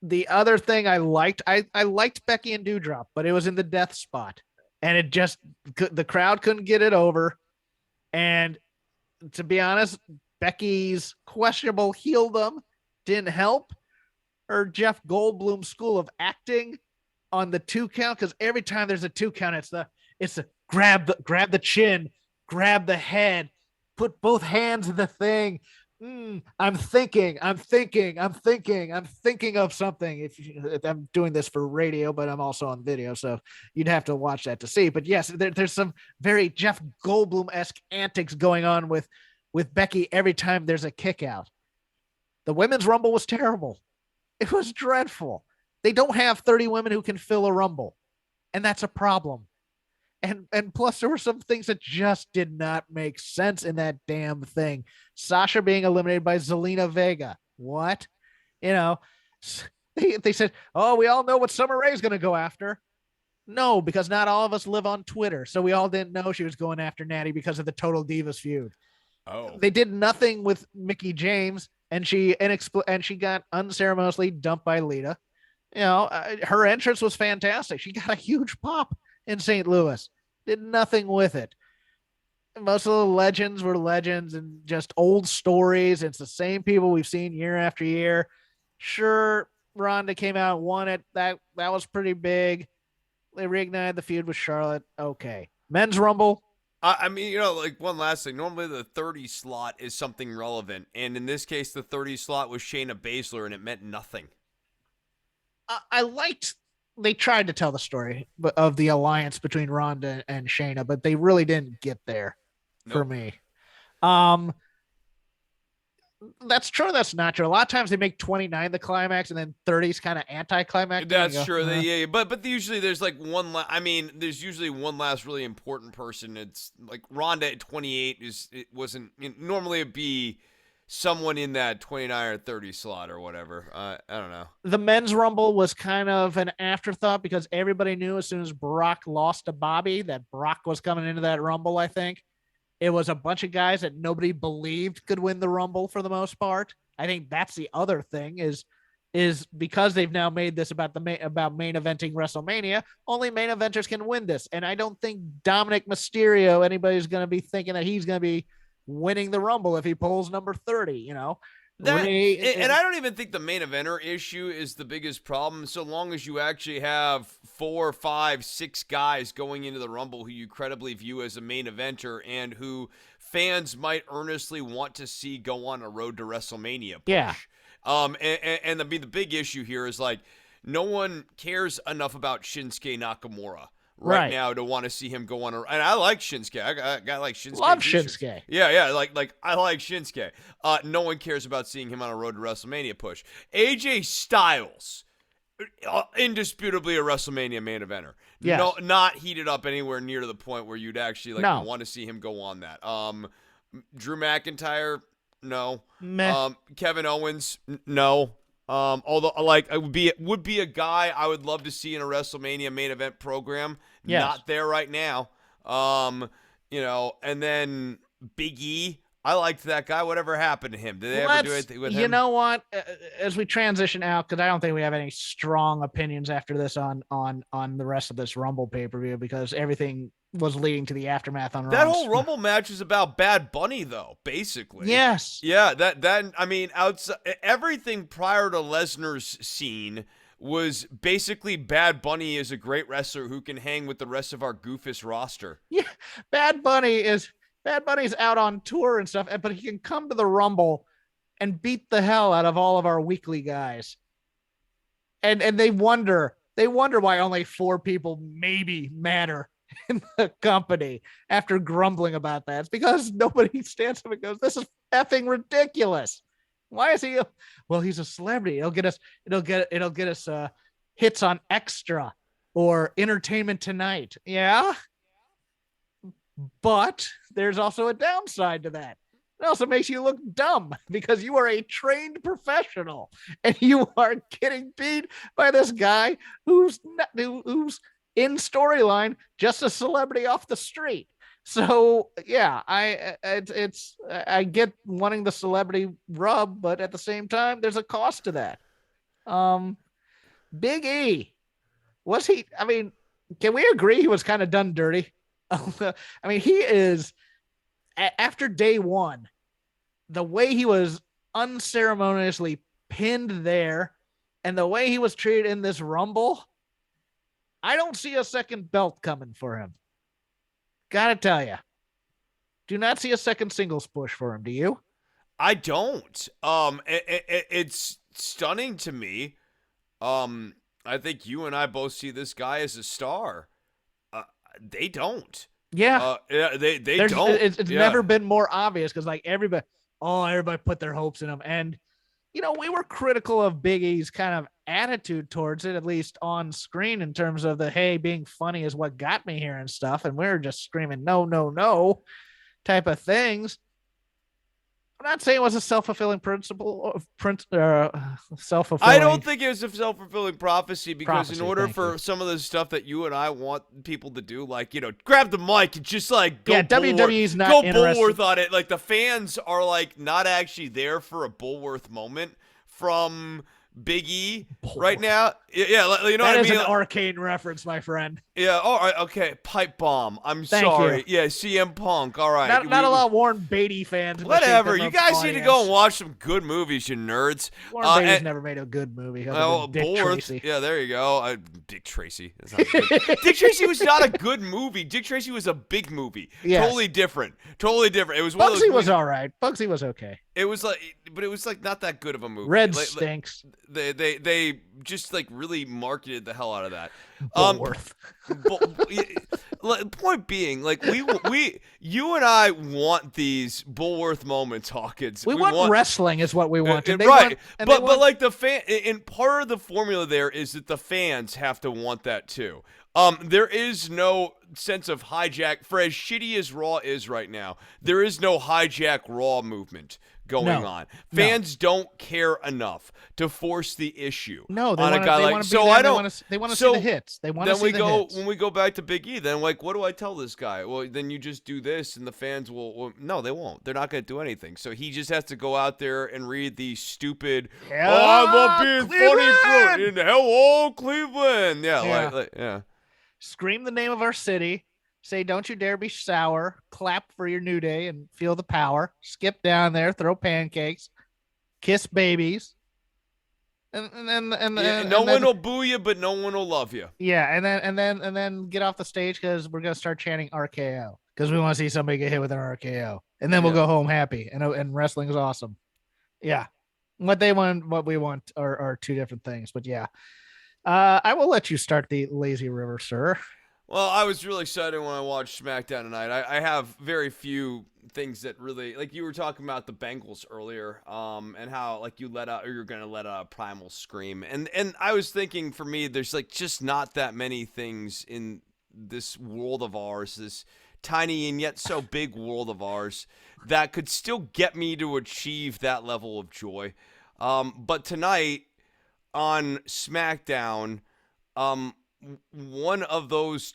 The other thing I liked Becky and Doudrop, but it was in the death spot. And it just, the crowd couldn't get it over. And to be honest, Becky's questionable heeldom didn't help. Or Jeff Goldblum school of acting on the 2 count, because every time there's a 2 count, it's the grab the chin, grab the head, put both hands in the thing. I'm thinking of something. If I'm doing this for radio, but I'm also on video, so you'd have to watch that to see. But yes, there's some very Jeff Goldblum-esque antics going on with Becky every time there's a kick out. The Women's Rumble was terrible. It was dreadful. They don't have 30 women who can fill a Rumble, and that's a problem. And plus, there were some things that just did not make sense in that damn thing. Sasha being eliminated by Zelina Vega. What? You know, they said, oh, we all know what Summer Rae's going to go after. No, because not all of us live on Twitter, so we all didn't know she was going after Natty because of the Total Divas feud. Oh. They did nothing with Mickie James and she got unceremoniously dumped by Lita. Her entrance was fantastic. She got a huge pop in St. Louis. Did nothing with it. Most of the legends were legends and just old stories. It's the same people we've seen year after year. Sure, Ronda came out and won it. That was pretty big. They reignited the feud with Charlotte. Okay. Men's Rumble. I mean, like one last thing. Normally the 30 slot is something relevant. And in this case, the 30 slot was Shayna Baszler, and it meant nothing. I liked they tried to tell the story of the alliance between Ronda and Shayna, but they really didn't get there for me. That's true. That's not true. A lot of times they make 29 the climax, and then 30 is kind of anticlimactic. That's true. Yeah, but usually there's like there's usually one last really important person. It's like Ronda at 28 normally it'd be someone in that 29 or 30 slot or whatever. I don't know. The men's rumble was kind of an afterthought because everybody knew as soon as Brock lost to Bobby that Brock was coming into that rumble. I think it was a bunch of guys that nobody believed could win the rumble for the most part. I think that's the other thing is because they've now made this about main eventing WrestleMania. Only main eventers can win this, and I don't think Dominic Mysterio anybody's going to be thinking that he's going to be winning the rumble if he pulls number 30, and I don't even think the main eventer issue is the biggest problem, so long as you actually have 4, 5, 6 guys going into the rumble who you credibly view as a main eventer and who fans might earnestly want to see go on a road to WrestleMania push. Yeah. And the big issue here is like no one cares enough about Shinsuke Nakamura right now to want to see him go on and I like Shinsuke. I like Shinsuke. Love Shinsuke. Yeah, like I like Shinsuke. No one cares about seeing him on a road to WrestleMania push. AJ Styles, indisputably a WrestleMania main eventer. Yes. No, not heated up anywhere near to the point where you'd actually want to see him go on that. Drew McIntyre, no. Meh. Kevin Owens, no. Although it would be a guy I would love to see in a WrestleMania main event program. Yes. Not there right now. And then Big E. I liked that guy. Whatever happened to him? Did they ever do anything with him? You know what? As we transition out, because I don't think we have any strong opinions after this on the rest of this Rumble pay-per-view, because everything was leading to the aftermath on that whole Rumble match is about Bad Bunny, though, basically. Yes. Yeah, outside everything prior to Lesnar's scene was basically Bad Bunny is a great wrestler who can hang with the rest of our goofus roster. Yeah, Bad Bunny's out on tour and stuff, but he can come to the Rumble and beat the hell out of all of our weekly guys. And they wonder why only 4 people maybe matter in the company after grumbling about that. It's because nobody stands up and goes, "This is effing ridiculous. Why is he?" Well, he's a celebrity. It'll get us hits on Extra or Entertainment Tonight. Yeah. But there's also a downside to that. It also makes you look dumb because you are a trained professional and you are getting beat by this guy who's in storyline just a celebrity off the street. So yeah, I get wanting the celebrity rub, but at the same time, there's a cost to that. Big E, was he? I mean, can we agree he was kind of done dirty? I mean, he is, after day one, the way he was unceremoniously pinned there and the way he was treated in this Rumble, I don't see a second belt coming for him. Gotta tell you. Do not see a second singles push for him, do you? I don't. It's stunning to me. I think you and I both see this guy as a star. They don't. Yeah. They don't. It's never been more obvious because like everybody put their hopes in him. And, we were critical of Big E's kind of attitude towards it, at least on screen, in terms of the, hey, being funny is what got me here and stuff. And we were just screaming, no, no, no type of things. I'm not saying it was a self-fulfilling principle of self-fulfilling. I don't think it was a self-fulfilling prophecy because in order thank for you. some of the stuff that you and I want people to do, like, grab the mic and just like go WWE's not go interested. Bullworth on it. Like the fans are like not actually there for a Bullworth moment from Big E right now. Yeah, you know what I mean? That is an arcane reference, my friend. Yeah, all right, okay. Pipe bomb. I'm Thank sorry. you. Yeah, CM Punk. All right. Not a lot of Warren Beatty fans. In Whatever. The You guys need to go and watch some good movies, you nerds. Warren Beatty's never made a good movie. Other than Dick Tracy. Yeah, there you go. Dick Tracy. That's not good. Dick Tracy was not a good movie. Dick Tracy was a big movie. Yes. Totally different. It was Bugsy was all right. Bugsy was okay. It was like, but it was like not that good of a movie. Red stinks. They just like really marketed the hell out of that. Bullworth. Point being, like you and I want these Bullworth moments, Hawkins. We want wrestling, is what we want. Right, but like the fan, and part of the formula there is that the fans have to want that too. There is no sense of hijack for as shitty as Raw is right now. There is no hijack Raw movement going on. Fans don't care enough to force the issue on a guy like. So I don't. They want to see the hits. They want to see the hits. When we go back to Big E, then like, what do I tell this guy? Well, then you just do this, and the fans will. No, they won't. They're not going to do anything. So he just has to go out there and read the stupid. I love being funny in hello Cleveland. Yeah. Scream the name of our city. Say, don't you dare be sour. Clap for your New Day and feel the power. Skip down there, throw pancakes, kiss babies. And no one will boo you, but no one will love you. Yeah, and then get off the stage because we're gonna start chanting RKO because we want to see somebody get hit with an RKO, and then we'll go home happy. And wrestling is awesome. Yeah, what they want, what we want are two different things. But yeah, I will let you start the lazy river, sir. Well, I was really excited when I watched SmackDown tonight. I have very few things that really, like you were talking about the Bengals earlier, and how like you're gonna let out a primal scream, and I was thinking for me, there's like just not that many things in this world of ours, this tiny and yet so big world of ours, that could still get me to achieve that level of joy. But tonight on SmackDown, one of those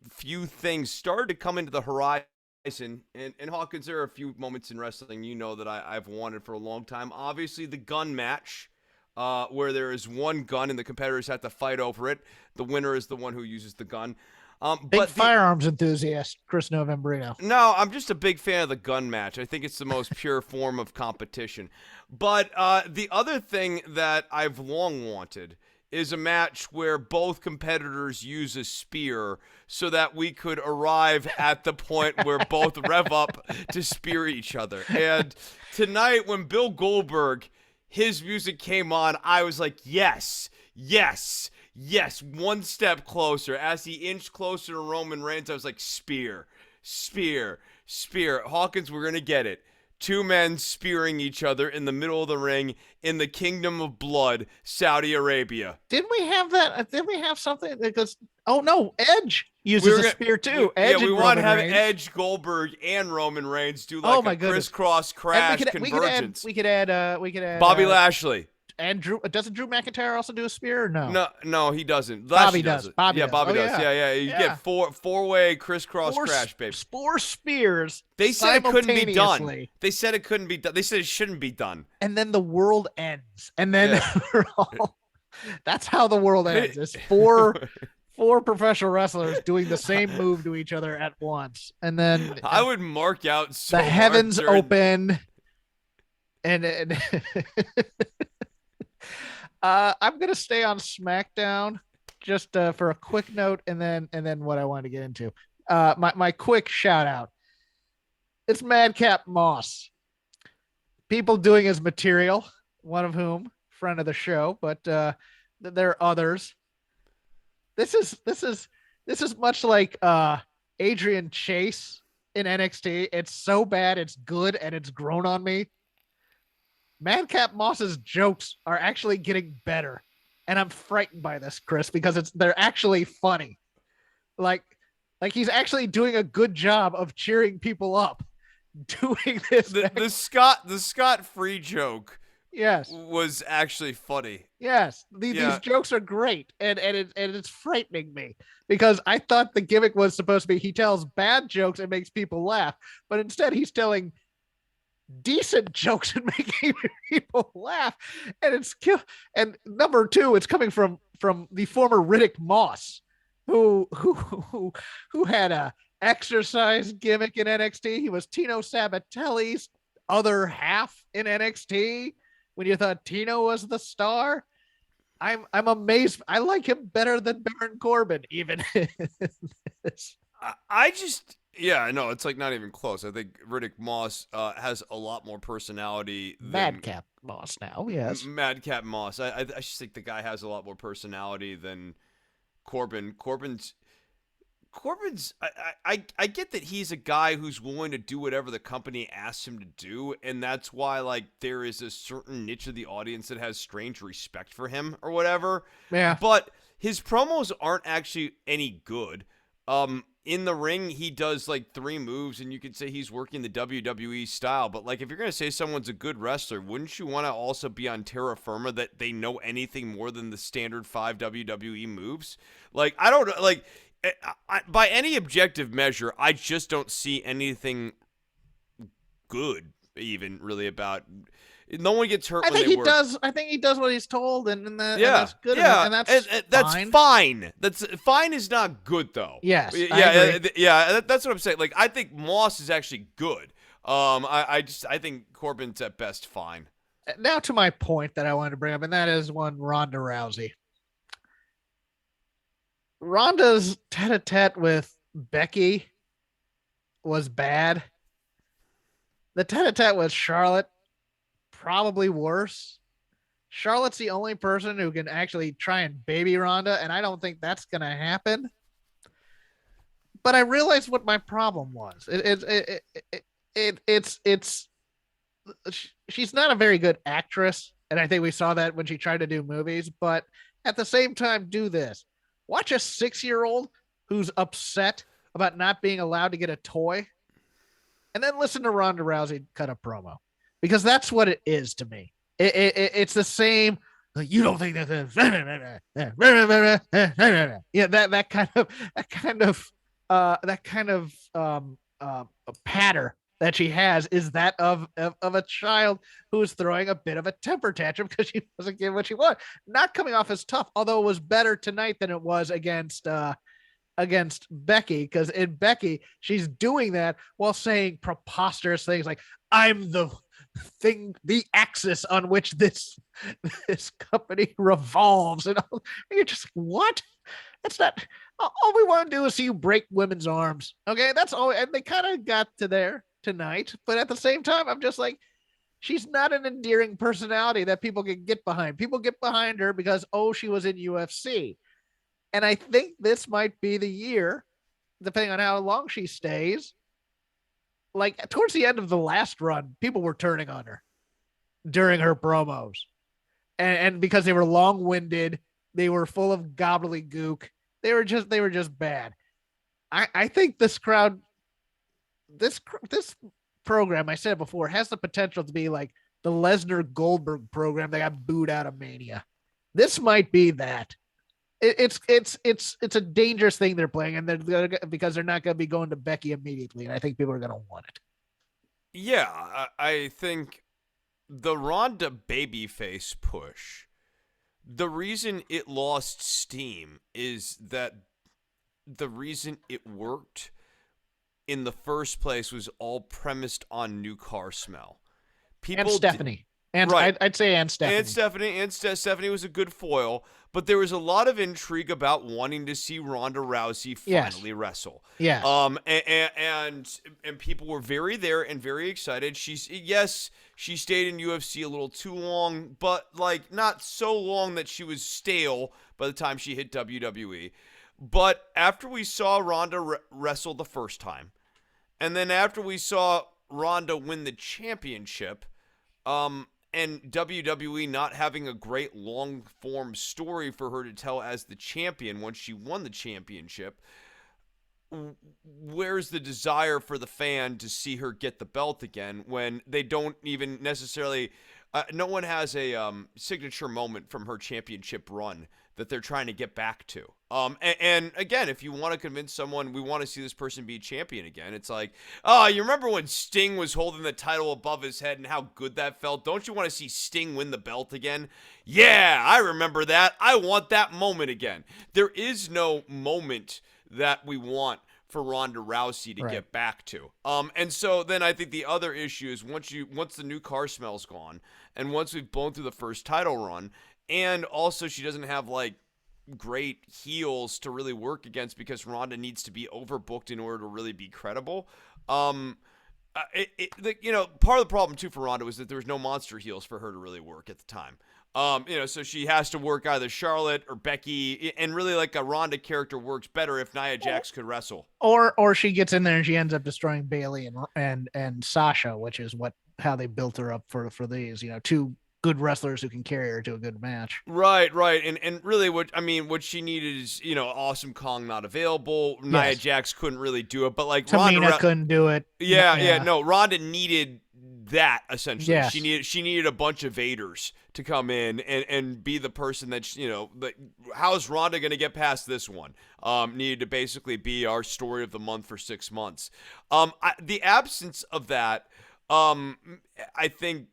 few things started to come into the horizon, and Hawkins, there are a few moments in wrestling that I've wanted for a long time. Obviously, the gun match, where there is one gun and the competitors have to fight over it. The winner is the one who uses the gun. Big firearms enthusiast, Chris Novembrino. No, I'm just a big fan of the gun match. I think it's the most pure form of competition. But the other thing that I've long wanted is a match where both competitors use a spear so that we could arrive at the point where both rev up to spear each other. And tonight when Bill Goldberg, his music came on, I was like, yes, one step closer. As he inched closer to Roman Reigns, I was like, spear. Hawkins, we're going to get it. Two men spearing each other in the middle of the ring in the Kingdom of Blood, Saudi Arabia. Didn't we have that? Didn't we have something? Because Edge uses a spear too. We want to have Edge, Goldberg, and Roman Reigns do like a crisscross crash convergence. We could add Bobby Lashley. And Drew, doesn't Drew McIntyre also do a spear? Or no, no, he doesn't. Bobby does. Bobby does. Yeah. You get four-way crisscross crash, baby. Four spears. They said it couldn't be done. They said it couldn't be done. They said it shouldn't be done. And then the world ends. And then that's how the world ends. It's four professional wrestlers doing the same move to each other at once. And then I would mark out the heavens open. And I'm gonna stay on SmackDown just for a quick note, and then what I wanted to get into. My quick shout out. It's Madcap Moss. People doing his material, one of whom friend of the show, but there are others. This is much like Adrian Chase in NXT. It's so bad, it's good, and it's grown on me. Madcap Moss's jokes are actually getting better, and I'm frightened by this, Chris, because they're actually funny. Like he's actually doing a good job of cheering people up, doing this. The Scott Free joke Yes. was actually funny. Yes. These jokes are great, and it's frightening me because I thought the gimmick was supposed to be he tells bad jokes and makes people laugh, but instead he's telling decent jokes and making people laugh, and it's and number two, it's coming from the former Riddick Moss, who had a exercise gimmick in NXT. He was Tino Sabatelli's other half in NXT when you thought Tino was the star. I'm amazed. I like him better than Baron Corbin, even. I just, yeah, no, it's like not even close. I think Riddick Moss has a lot more personality than Madcap Moss now, yes. Madcap Moss. I just think the guy has a lot more personality than Corbin. Corbin's I get that he's a guy who's willing to do whatever the company asks him to do, and that's why like there is a certain niche of the audience that has strange respect for him or whatever. Yeah. But his promos aren't actually any good. In the ring, he does like 3 moves, and you could say he's working the WWE style. But like, if you're gonna say someone's a good wrestler, wouldn't you want to also be on terra firma that they know anything more than the standard 5 WWE moves? Like, I don't like. By any objective measure, I just don't see anything good, even really about. No one gets hurt. I think he does what he's told, and that's good. Yeah, and that's fine. That's fine is not good though. Yes, yeah. That's what I'm saying. Like, I think Moss is actually good. I think Corbin's at best fine. Now to my point that I wanted to bring up, and that is one Ronda Rousey. Ronda's tete-a-tete with Becky was bad. The tete-a-tete with Charlotte, probably worse. Charlotte's the only person who can actually try and baby Ronda, and I don't think that's going to happen. But I realized what my problem was. She's not a very good actress, and I think we saw that when she tried to do movies, but at the same time, do this. Watch a 6-year-old who's upset about not being allowed to get a toy, and then listen to Ronda Rousey cut a promo, because that's what it is to me. It's the same. Like, you don't think that? Yeah, that kind of patter that she has is that of a child who is throwing a bit of a temper tantrum because she wasn't getting what she wanted. Not coming off as tough, although it was better tonight than it was against Becky, because in Becky, she's doing that while saying preposterous things like, I'm the axis on which this company revolves. And you're just, what? That's not, all we want to do is see you break women's arms. Okay, that's all. And they kind of got to there tonight, but at the same time, I'm just like, she's not an endearing personality that people can get behind. People get behind her because, she was in UFC. And I think this might be the year, depending on how long she stays. Like, towards the end of the last run, people were turning on her during her promos. And because they were long-winded, they were full of gobbledygook. They were just bad. I think this crowd, this program, I said it before, has the potential to be like the Lesnar Goldberg program that got booed out of Mania. This might be that. It's a dangerous thing they're playing, and because they're not going to be going to Becky immediately, and I think people are going to want it. Yeah, I think the Ronda babyface push, the reason it lost steam is that the reason it worked in the first place was all premised on new car smell. People and Stephanie. Right. I'd say and Stephanie. And Stephanie was a good foil, but there was a lot of intrigue about wanting to see Ronda Rousey finally wrestle. Yeah. And people were very there and very excited. She stayed in UFC a little too long, but like not so long that she was stale by the time she hit WWE. But after we saw Ronda wrestle the first time, and then after we saw Ronda win the championship, and WWE not having a great long-form story for her to tell as the champion once she won the championship, where's the desire for the fan to see her get the belt again when they don't even necessarily no one has a signature moment from her championship run that they're trying to get back to. And again, if you want to convince someone we want to see this person be champion again, it's like, oh, you remember when Sting was holding the title above his head and how good that felt? Don't you want to see Sting win the belt again? Yeah, I remember that. I want that moment again. There is no moment that we want for Ronda Rousey to get back to. And so then I think the other issue is once the new car smell's gone, and once we've blown through the first title run, and also she doesn't have like great heels to really work against because Ronda needs to be overbooked in order to really be credible. Part of the problem too for Ronda was that there was no monster heels for her to really work at the time. So she has to work either Charlotte or Becky, and really like a Ronda character works better if Nia Jax could wrestle. Or she gets in there and she ends up destroying Bayley and Sasha, which is how they built her up for these, two good wrestlers who can carry her to a good match. Right. And really what she needed is, Awesome Kong not available. Yes. Nia Jax couldn't really do it, but like Tamina couldn't do it. No, Ronda needed that essentially. Yes. She needed a bunch of Vaders to come in and be the person that how's Ronda going to get past this one? Needed to basically be our story of the month for 6 months. The absence of that, I think,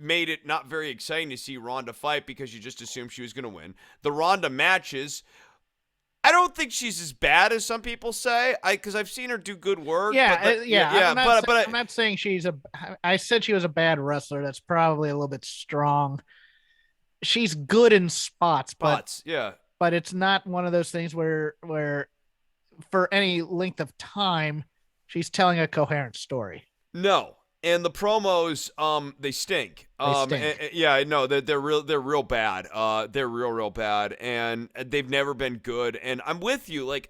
made it not very exciting to see Ronda fight because you just assumed she was going to win. The Ronda matches, I don't think she's as bad as some people say. Because I've seen her do good work. I'm not saying I said she was a bad wrestler. That's probably a little bit strong. She's good in spots, but it's not one of those things where for any length of time she's telling a coherent story. No. And the promos, they stink. They're real bad. They're real bad, and they've never been good. And I'm with you. Like,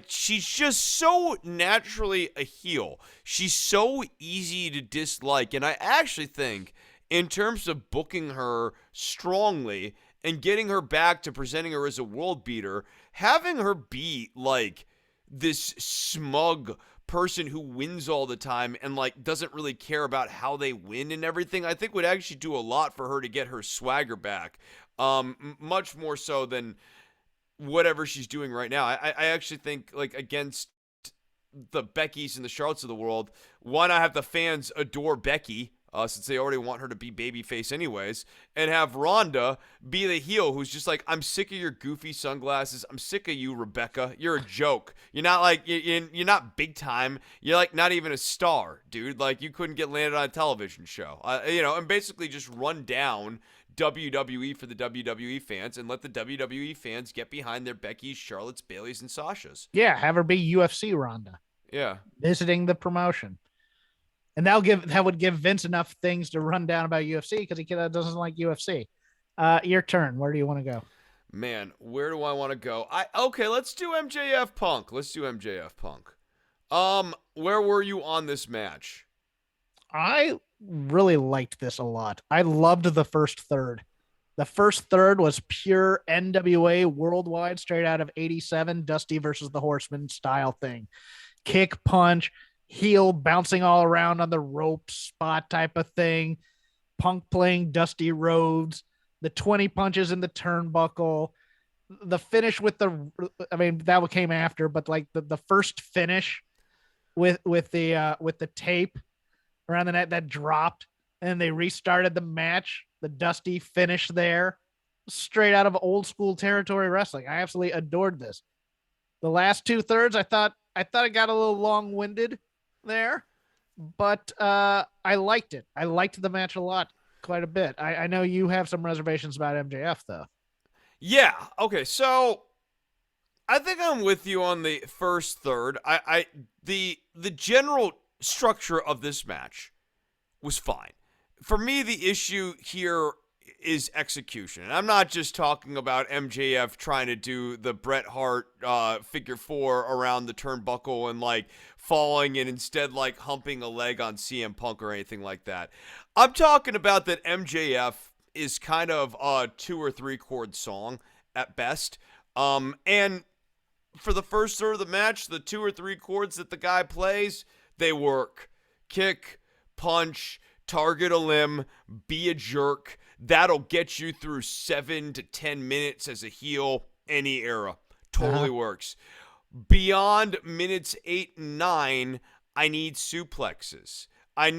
she's just so naturally a heel. She's so easy to dislike, and I actually think, in terms of booking her strongly and getting her back to presenting her as a world beater, having her be like this smug person who wins all the time and like doesn't really care about how they win and everything, I think would actually do a lot for her to get her swagger back, much more so than whatever she's doing right now. I actually think, like, against the Beckys and the Charlottes of the world, why not have the fans adore Becky, since they already want her to be babyface anyways, and have Ronda be the heel who's just like, I'm sick of your goofy sunglasses. I'm sick of you, Rebecca. You're a joke. You're not like, you're not big time. You're like not even a star, dude. Like, you couldn't get landed on a television show. And basically just run down WWE for the WWE fans and let the WWE fans get behind their Beckys, Charlottes, Baileys, and Sashas. Yeah, have her be UFC Ronda. Yeah. Visiting the promotion. And that would give Vince enough things to run down about UFC because he doesn't like UFC. Your turn. Where do you want to go? Man, where do I want to go? Let's do MJF Punk. Where were you on this match? I really liked this a lot. I loved the first third. The first third was pure NWA worldwide, straight out of '87, Dusty versus the Horseman style thing. Kick, punch, heel bouncing all around on the rope spot type of thing. Punk playing Dusty Rhodes, the 20 punches in the turnbuckle, the finish with that came after, but like the first finish with the tape around the net that dropped and they restarted the match. The Dusty finish there, straight out of old school territory wrestling. I absolutely adored this. The last 2/3, I thought it got a little long-winded there, but I liked it. I liked the match a lot, quite a bit. I know you have some reservations about MJF though. Yeah. Okay. So I think I'm with you on the first third. The general structure of this match was fine. For me, the issue here is execution. And I'm not just talking about MJF trying to do the Bret Hart figure four around the turnbuckle and like falling and instead like humping a leg on CM Punk or anything like that. I'm talking about that MJF is kind of a 2 or 3 chord song at best. And for the first third of the match, the 2 or 3 chords that the guy plays, they work. Kick, punch, target a limb, be a jerk. That'll get you through 7 to 10 minutes as a heel, any era. Totally works. Beyond minutes 8 and 9, I need suplexes. I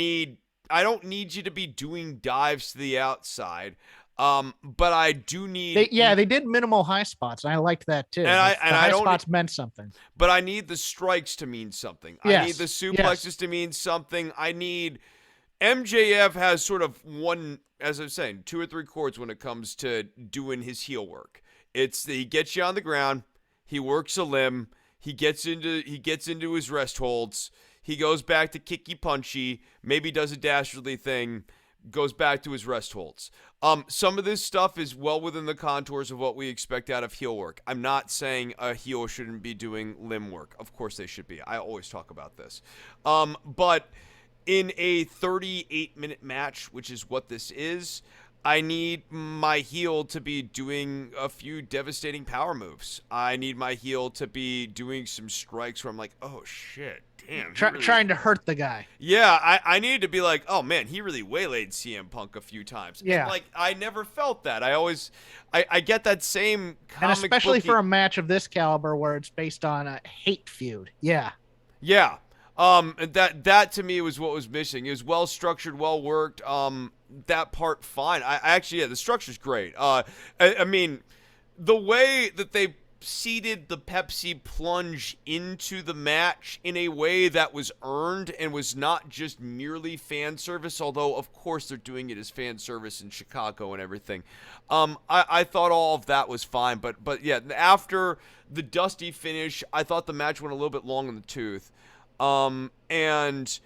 don't need you to be doing dives to the outside. But I do need. They did minimal high spots. And I liked that too. And high spots meant something. But I need the strikes to mean something. Yes. I need the suplexes to mean something. I need. MJF has sort of one, as I was saying, 2 or 3 chords when it comes to doing his heel work. It's he gets you on the ground, he works a limb, he gets into his rest holds, he goes back to kicky punchy, maybe does a dastardly thing, goes back to his rest holds. Some of this stuff is well within the contours of what we expect out of heel work. I'm not saying a heel shouldn't be doing limb work. Of course they should be. I always talk about this. But in a 38-minute match, which is what this is, I need my heel to be doing a few devastating power moves. I need my heel to be doing some strikes where I'm like, oh shit, damn. Trying to hurt the guy. Yeah, I needed to be like, oh man, he really waylaid CM Punk a few times. Yeah. And like, I never felt that. I get that same comic And especially booky- for a match of this caliber where it's based on a hate feud. Yeah. Yeah. That to me was what was missing. It was well structured, well worked. That part fine. I actually, the structure's great. I mean, the way that they seeded the Pepsi plunge into the match in a way that was earned and was not just merely fan service, although of course they're doing it as fan service in Chicago and everything. I thought all of that was fine, but yeah, after the dusty finish, I thought the match went a little bit long in the tooth. And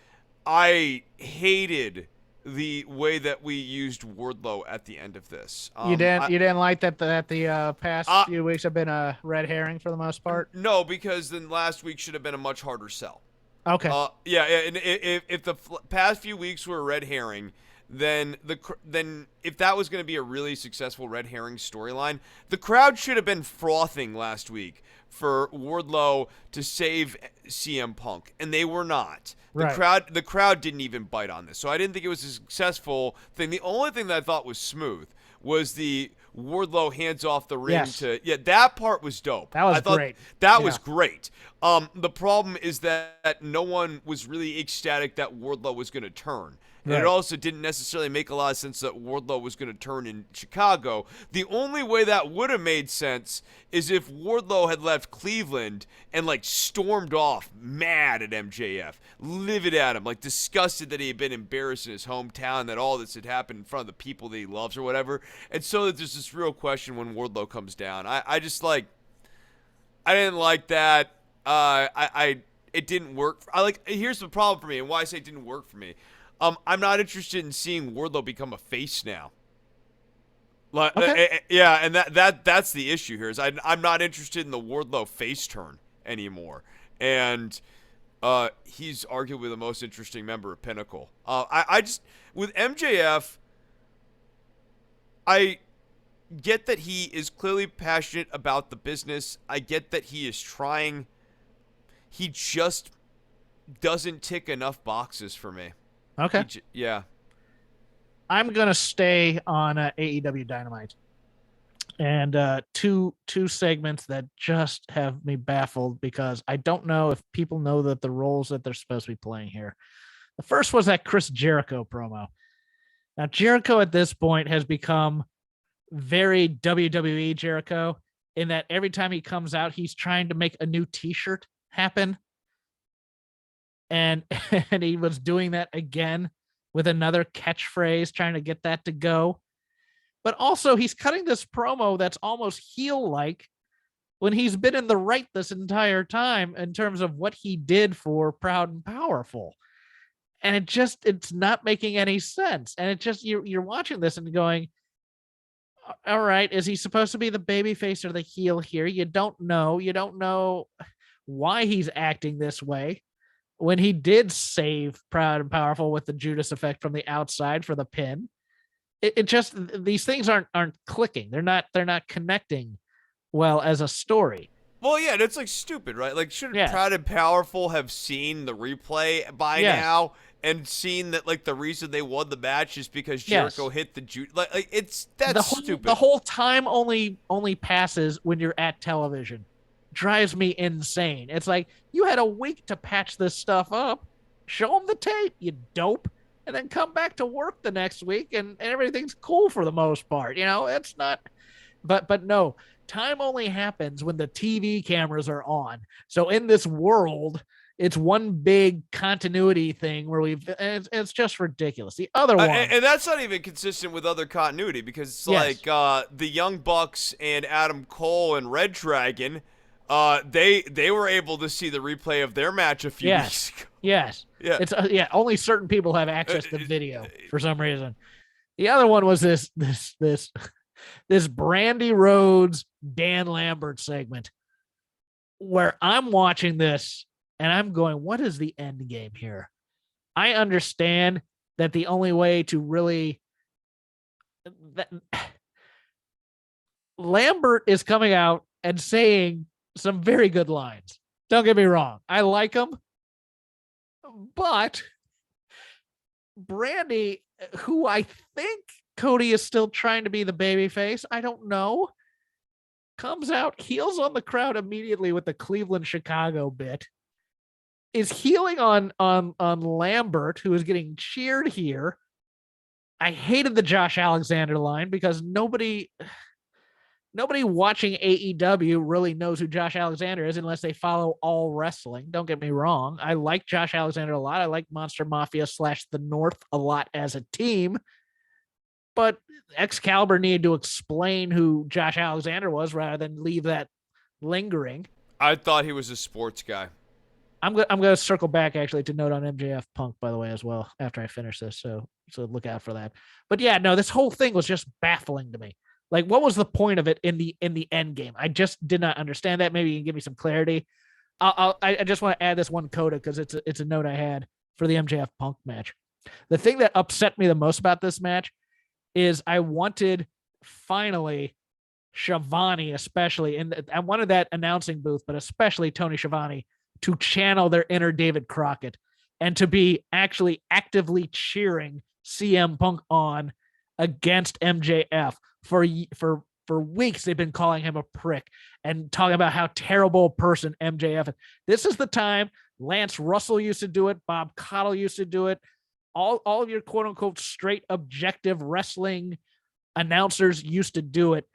I hated the way that we used Wardlow at the end of this. You didn't like that the past few weeks have been a red herring for the most part? No, because then last week should have been a much harder sell. Okay. Yeah, and if the past few weeks were a red herring, then if that was going to be a really successful red herring storyline, the crowd should have been frothing last week for Wardlow to save CM Punk, and they were not. The crowd didn't even bite on this, so I didn't think it was a successful thing. The only thing that I thought was smooth was the Wardlow hands off the ring that part was dope. That was great. That was great. The problem is that no one was really ecstatic that Wardlow was going to turn. And it also didn't necessarily make a lot of sense that Wardlow was going to turn in Chicago. The only way that would have made sense is if Wardlow had left Cleveland and like stormed off mad at MJF, livid at him, like disgusted that he had been embarrassed in his hometown, that all this had happened in front of the people that he loves or whatever. And so that there's this real question when Wardlow comes down. I just like, I didn't like that. It didn't work. Here's the problem for me and why I say it didn't work for me. I'm not interested in seeing Wardlow become a face now. Yeah, and that's the issue here. Is I'm not interested in the Wardlow face turn anymore, and he's arguably the most interesting member of Pinnacle. I just with MJF, I get that he is clearly passionate about the business. I get that he is trying. He just doesn't tick enough boxes for me. Okay. Yeah. I'm gonna stay on AEW Dynamite, and two segments that just have me baffled because I don't know if people know that the roles that they're supposed to be playing here. The first was that Chris Jericho promo. Now Jericho at this point has become very WWE Jericho in that every time he comes out, he's trying to make a new T-shirt happen. And he was doing that again with another catchphrase, trying to get that to go. But also, he's cutting this promo that's almost heel-like when he's been in the right this entire time in terms of what he did for Proud and Powerful. And it's not making any sense. And you're watching this and going, all right, is he supposed to be the babyface or the heel here? You don't know. You don't know why he's acting this way. When he did save Proud and Powerful with the Judas effect from the outside for the pin, it just, these things aren't clicking. They're not connecting well as a story. Well, yeah, that's like stupid, right? Like, shouldn't Yes. Proud and Powerful have seen the replay by Yes. now and seen that like the reason they won the match is because Jericho hit the like that's stupid. The whole time only passes when you're at television. Drives me insane. It's like you had a week to patch this stuff up. Show them the tape, you dope, and then come back to work the next week, and everything's cool for the most part. You know, it's not. But no, time only happens when the TV cameras are on. So in this world, it's one big continuity thing where it's just ridiculous. The other one, and that's not even consistent with other continuity because it's like the Young Bucks and Adam Cole and Red Dragon, they were able to see the replay of their match a few weeks ago. Yes. Yeah. It's only certain people have access to video for some reason. The other one was this Brandi Rhodes, Dan Lambert segment where I'm watching this and I'm going, what is the end game here? I understand that the only way to really Lambert is coming out and saying some very good lines. Don't get me wrong. I like them, but Brandi, who I think Cody is still trying to be the babyface, I don't know, comes out, heels on the crowd immediately with the Cleveland Chicago bit, is healing on Lambert, who is getting cheered here. I hated the Josh Alexander line because nobody watching AEW really knows who Josh Alexander is unless they follow all wrestling. Don't get me wrong. I like Josh Alexander a lot. I like Monster Mafia / The North a lot as a team. But Excalibur needed to explain who Josh Alexander was rather than leave that lingering. I thought he was a sports guy. I'm going to circle back actually to note on MJF Punk, by the way, as well after I finish this. So look out for that. But yeah, no, this whole thing was just baffling to me. Like, what was the point of it in the end game? I just did not understand that. Maybe you can give me some clarity. I just want to add this one coda because it's a note I had for the MJF Punk match. The thing that upset me the most about this match is I wanted finally Schiavone, especially, and I wanted that announcing booth, but especially Tony Schiavone, to channel their inner David Crockett and to be actually actively cheering CM Punk on against MJF. For weeks, they've been calling him a prick and talking about how terrible a person MJF is. This is the time. Lance Russell used to do it. Bob Caudle used to do it. All of your quote unquote straight objective wrestling announcers used to do it.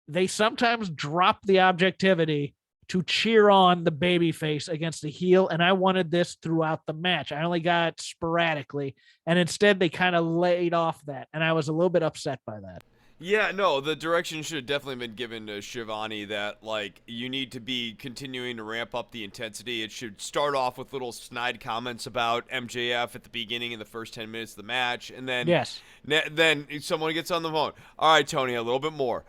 They sometimes drop the objectivity to cheer on the babyface against the heel, and I wanted this throughout the match. I only got it sporadically, and instead they kind of laid off that, and I was a little bit upset by that. Yeah, no, the direction should have definitely been given to Schiavone that, like, you need to be continuing to ramp up the intensity. It should start off with little snide comments about MJF at the beginning in the first 10 minutes of the match, and then then someone gets on the phone. All right, Tony, a little bit more.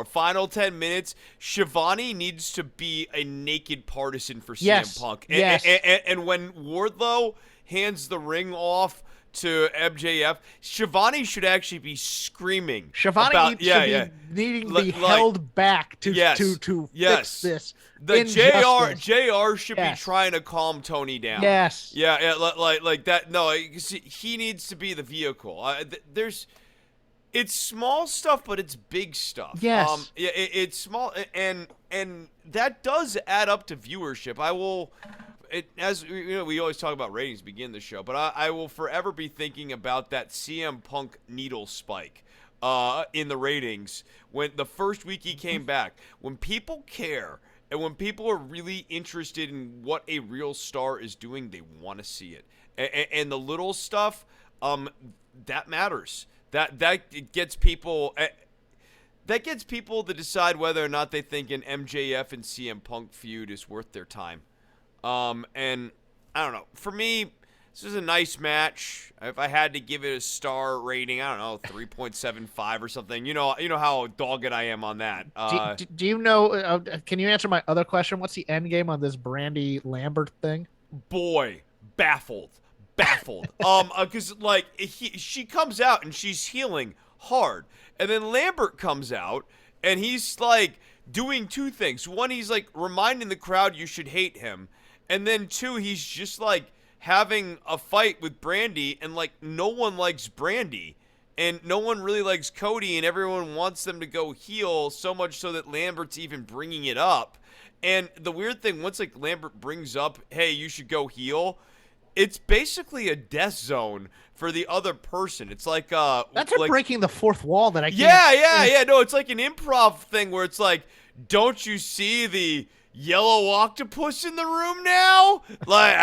Final 10 minutes, Schiavone needs to be a naked partisan for CM Punk. And when Wardlow hands the ring off to MJF, Schiavone should actually be screaming. Schiavone needs to be needing to be held back to fix this. The JR should be trying to calm Tony down. Yes. Yeah, like that. No, he needs to be the vehicle. It's small stuff, but it's big stuff. Yes. It's small, and that does add up to viewership. As you know, we always talk about ratings begin the show, but I will forever be thinking about that CM Punk needle spike in the ratings when the first week he came back. When people care and when people are really interested in what a real star is doing, they want to see it. And the little stuff, that matters. That gets people. That gets people to decide whether or not they think an MJF and CM Punk feud is worth their time. And I don't know. For me, this is a nice match. If I had to give it a star rating, I don't know, 3.75 or something. You know how dogged I am on that. Do you know? Can you answer my other question? What's the end game on this Brandi Lambert thing? Boy, baffled. Because like she comes out and she's healing hard, and then Lambert comes out and he's like doing two things. One, he's like reminding the crowd you should hate him. And then two, he's just like having a fight with Brandi, and like no one likes Brandi. And no one really likes Cody, and everyone wants them to go heel, so much so that Lambert's even bringing it up. And the weird thing, once like Lambert brings up, hey, you should go heel, it's basically a death zone for the other person. It's like that's like, breaking the fourth wall that I can't. Yeah. No, it's like an improv thing where it's like, don't you see the yellow octopus in the room now? Like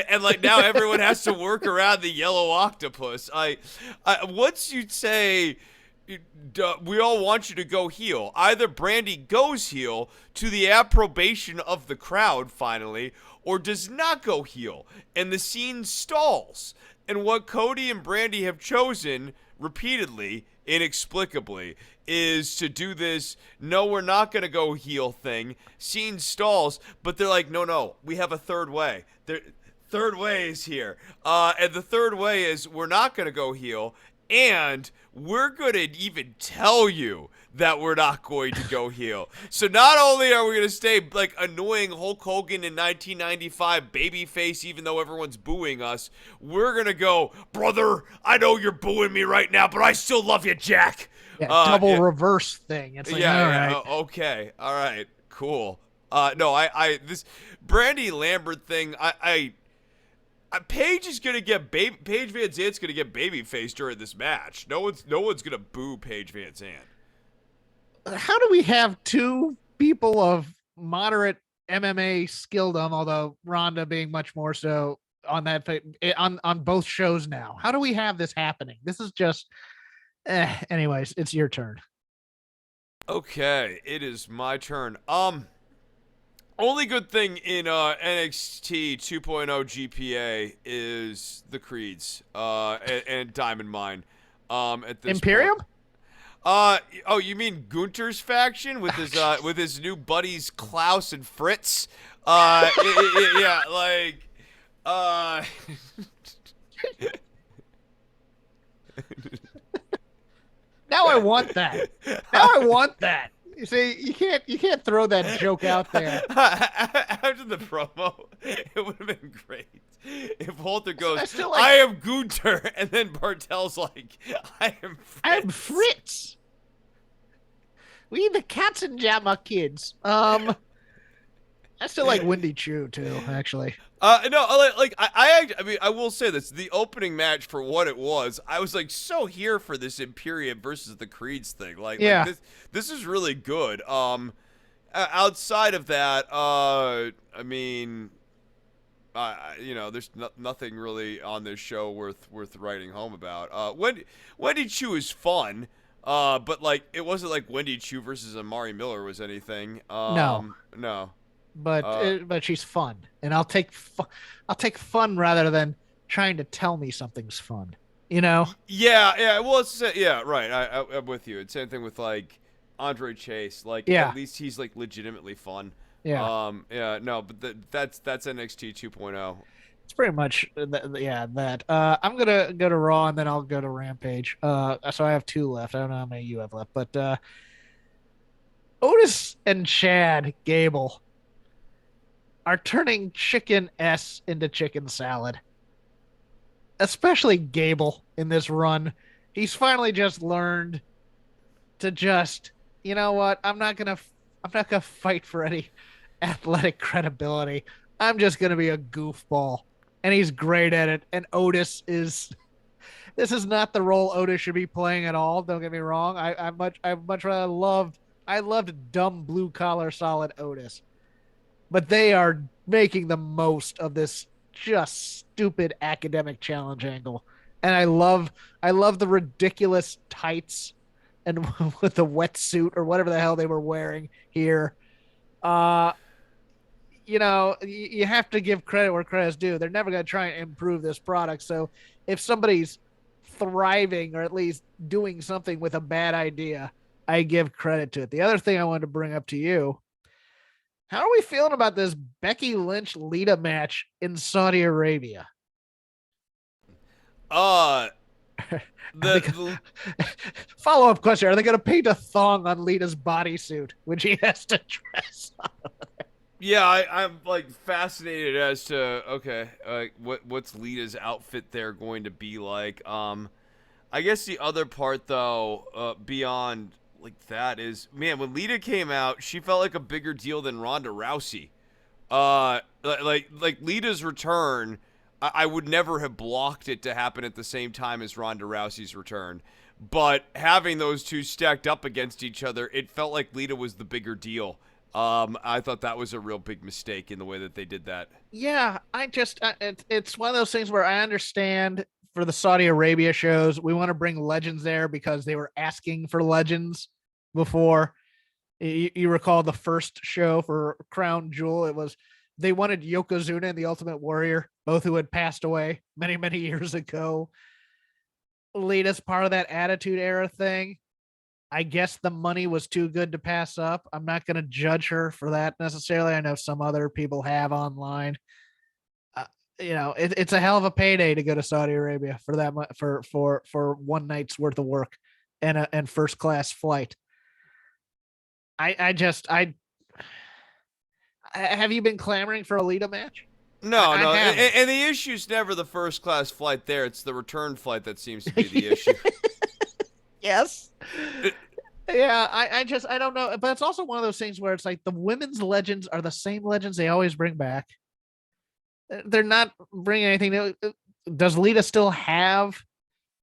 and like now everyone has to work around the yellow octopus. Once you say we all want you to go heel, either Brandi goes heel to the approbation of the crowd finally, or does not go heel, and the scene stalls. And what Cody and Brandi have chosen repeatedly, inexplicably, is to do this, no, we're not going to go heel thing. Scene stalls, but they're like, no, we have a third way. Third way is here. And the third way is we're not going to go heel, and we're going to even tell you that we're not going to go heel. So not only are we going to stay like annoying Hulk Hogan in 1995 babyface, even though everyone's booing us, we're going to go, brother, I know you're booing me right now, but I still love you, Jack. Yeah, double reverse thing. It's like, all right. Okay. All right. Cool. No, this Brandi Lambert thing, Paige is gonna get Paige Van Zant's gonna get babyface during this match. No one's gonna boo Paige Van Zant. How do we have two people of moderate MMA skilldom, although Ronda being much more so on that on both shows now? How do we have this happening? This is just. Anyways, it's your turn. Okay, it is my turn. Only good thing in NXT 2.0 GPA is the Creeds and Diamond Mine. At this Imperium? Point. Oh, you mean Gunter's faction with his new buddies Klaus and Fritz? Yeah, like Now I want that. You see, you can't throw that joke out there. After the promo, it would have been great if Walter goes, I am Gunter, and then Bartel's like, I'm Fritz. We the Katzenjammer kids. I still like Wendy Chu too, actually. No, I mean, I will say this: the opening match, for what it was, I was like so here for this Imperium versus the Creeds thing. Like this is really good. Outside of that, I mean, there's nothing really on this show worth writing home about. Wendy Chu is fun. But like it wasn't like Wendy Chu versus Amari Miller was anything. No. But she's fun, and I'll take fun rather than trying to tell me something's fun. Yeah. Well, right. I'm with you. It's same thing with like Andre Chase. Like at least he's like legitimately fun. Yeah. No, but that's NXT 2.0. It's pretty much that. I'm gonna go to Raw and then I'll go to Rampage. So I have two left. I don't know how many you have left, but Otis and Chad Gable are turning chicken S into chicken salad. Especially Gable in this run. He's finally just learned to just, you know what? I'm not gonna fight for any athletic credibility. I'm just gonna be a goofball. And he's great at it. And this is not the role Otis should be playing at all. Don't get me wrong. I much rather loved dumb blue collar solid Otis. But they are making the most of this just stupid academic challenge angle. And I love the ridiculous tights and with the wetsuit or whatever the hell they were wearing here. You have to give credit where credit's due. They're never going to try and improve this product. So if somebody's thriving or at least doing something with a bad idea, I give credit to it. The other thing I wanted to bring up to you, how are we feeling about this Becky Lynch Lita match in Saudi Arabia? The Follow-up question: are they going to paint a thong on Lita's bodysuit when she has to dress up? Yeah, I'm like fascinated as to okay, what's Lita's outfit there going to be like? I guess the other part though, beyond like that is, man, when Lita came out, she felt like a bigger deal than Ronda Rousey. Like Lita's return, I would never have blocked it to happen at the same time as Ronda Rousey's return. But having those two stacked up against each other, it felt like Lita was the bigger deal. I thought that was a real big mistake in the way that they did that. Yeah, it's one of those things where I understand for the Saudi Arabia shows, we want to bring legends there because they were asking for legends before. You recall the first show for Crown Jewel, it was they wanted Yokozuna and the Ultimate Warrior, both who had passed away many, many years ago. Lita's part of that Attitude Era thing. I guess the money was too good to pass up. I'm not going to judge her for that necessarily. I know some other people have online. It's a hell of a payday to go to Saudi Arabia for that for one night's worth of work and first class flight. I have you been clamoring for a Lita match? No, and the issue's never the first class flight there. It's the return flight that seems to be the issue. Yes. Yeah, I don't know. But it's also one of those things where it's like the women's legends are the same legends they always bring back. They're not bringing anything new. Does Lita still have?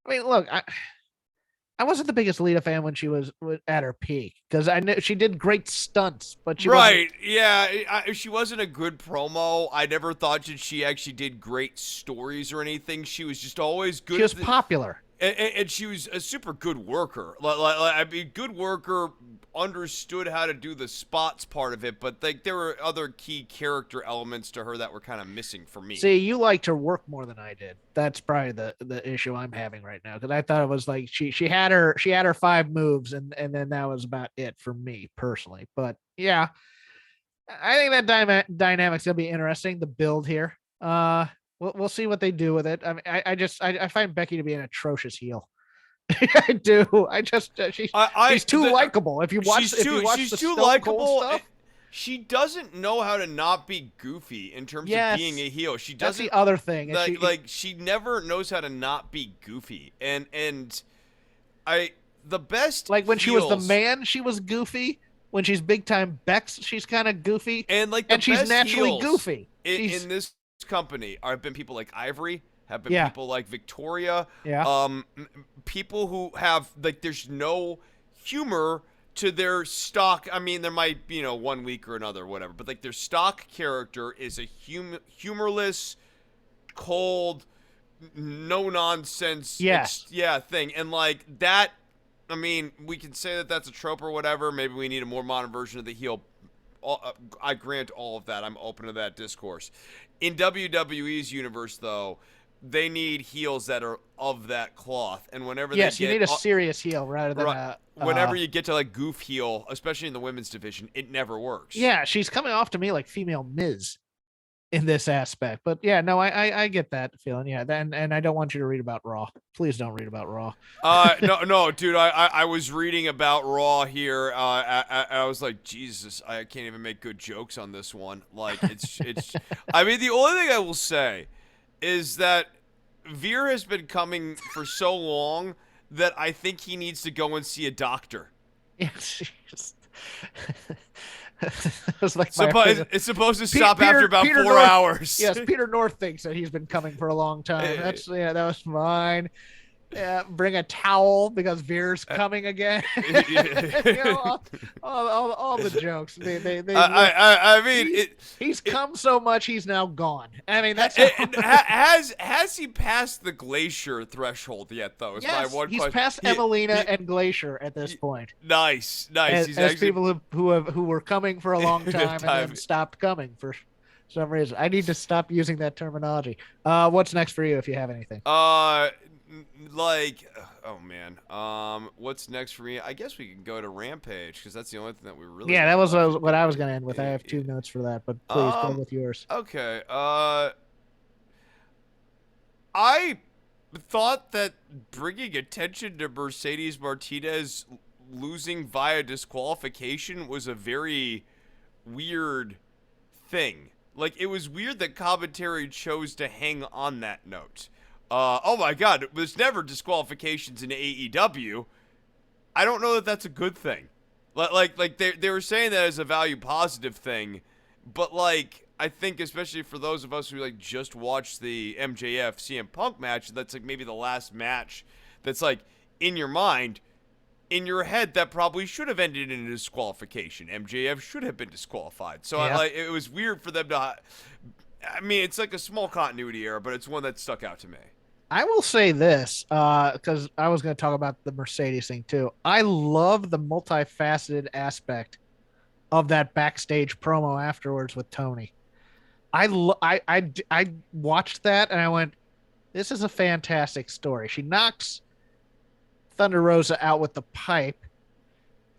I mean, look, I wasn't the biggest Lita fan when she was at her peak because I knew she did great stunts, but she right, yeah, she wasn't a good promo. I never thought that she actually did great stories or anything. She was just always good. She was popular. And she was a super good worker. I mean, good worker, understood how to do the spots part of it, but like there were other key character elements to her that were kind of missing for me. See, you liked her work more than I did. That's probably the issue I'm having right now because I thought it was like she had her 5 moves and then that was about it for me personally. But yeah, I think that dynamic's gonna be interesting. The build here. We'll see what they do with it. I mean, I find Becky to be an atrocious heel. I do. She's too likable. If you watch, she's too likable. She doesn't know how to not be goofy in terms of being a heel. She doesn't. That's the other thing. She never knows how to not be goofy. And the best like when heels, she was the man, she was goofy. When she's big time Bex, she's kind of goofy. And she's naturally goofy. In this company have been people like Ivory, have been people like Victoria, people who have like there's no humor to their stock. I mean, there might be 1 week or another, or whatever, but like their stock character is a humorless, cold, no nonsense, thing, and like that. I mean, we can say that that's a trope or whatever. Maybe we need a more modern version of the heel. I grant all of that. I'm open to that discourse. In WWE's universe, though, they need heels that are of that cloth. And whenever you need a serious heel rather than whenever you get to like goof heel, especially in the women's division, it never works. Yeah, she's coming off to me like female Miz in this aspect. But yeah, no, I get that feeling. Yeah, and I don't want you to read about Raw. Please don't read about Raw. No, dude. I was reading about Raw here. I was like, Jesus, I can't even make good jokes on this one. Like, it's. I mean, the only thing I will say is that Veer has been coming for so long that I think he needs to go and see a doctor. Yes. It's like it's supposed to stop after about 4 hours. Yes, Peter North thinks that he's been coming for a long time. That was fine. Yeah, bring a towel because Veer's coming again. All the jokes. I mean, he's come so much, he's now gone. I mean, that's has he passed the Glacier threshold yet? Though, yes, he's passed Emelina and Glacier at this point. Nice. As actually, people who were coming for a long time and then stopped coming for some reason. I need to stop using that terminology. What's next for you if you have anything? Like, oh man, what's next for me? I guess we can go to Rampage because that's the only thing that we really. Yeah, that was what I was gonna end with. I have 2 notes for that, but please go with yours. Okay. I thought that bringing attention to Mercedes Martinez losing via disqualification was a very weird thing. Like, it was weird that commentary chose to hang on that note. Oh my God, there's never disqualifications in AEW. I don't know that that's a good thing. Like they were saying that as a value positive thing, but like I think especially for those of us who like just watched the MJF CM Punk match, that's like maybe the last match that's like in your mind, in your head, that probably should have ended in a disqualification. MJF should have been disqualified. So Yeah. it was weird for them to. I mean, it's like a small continuity error, but it's one that stuck out to me. I will say this, because I was going to talk about the Mercedes thing too. I love the multifaceted aspect of that backstage promo afterwards with Tony. I watched that and I went, this is a fantastic story. She knocks Thunder Rosa out with the pipe.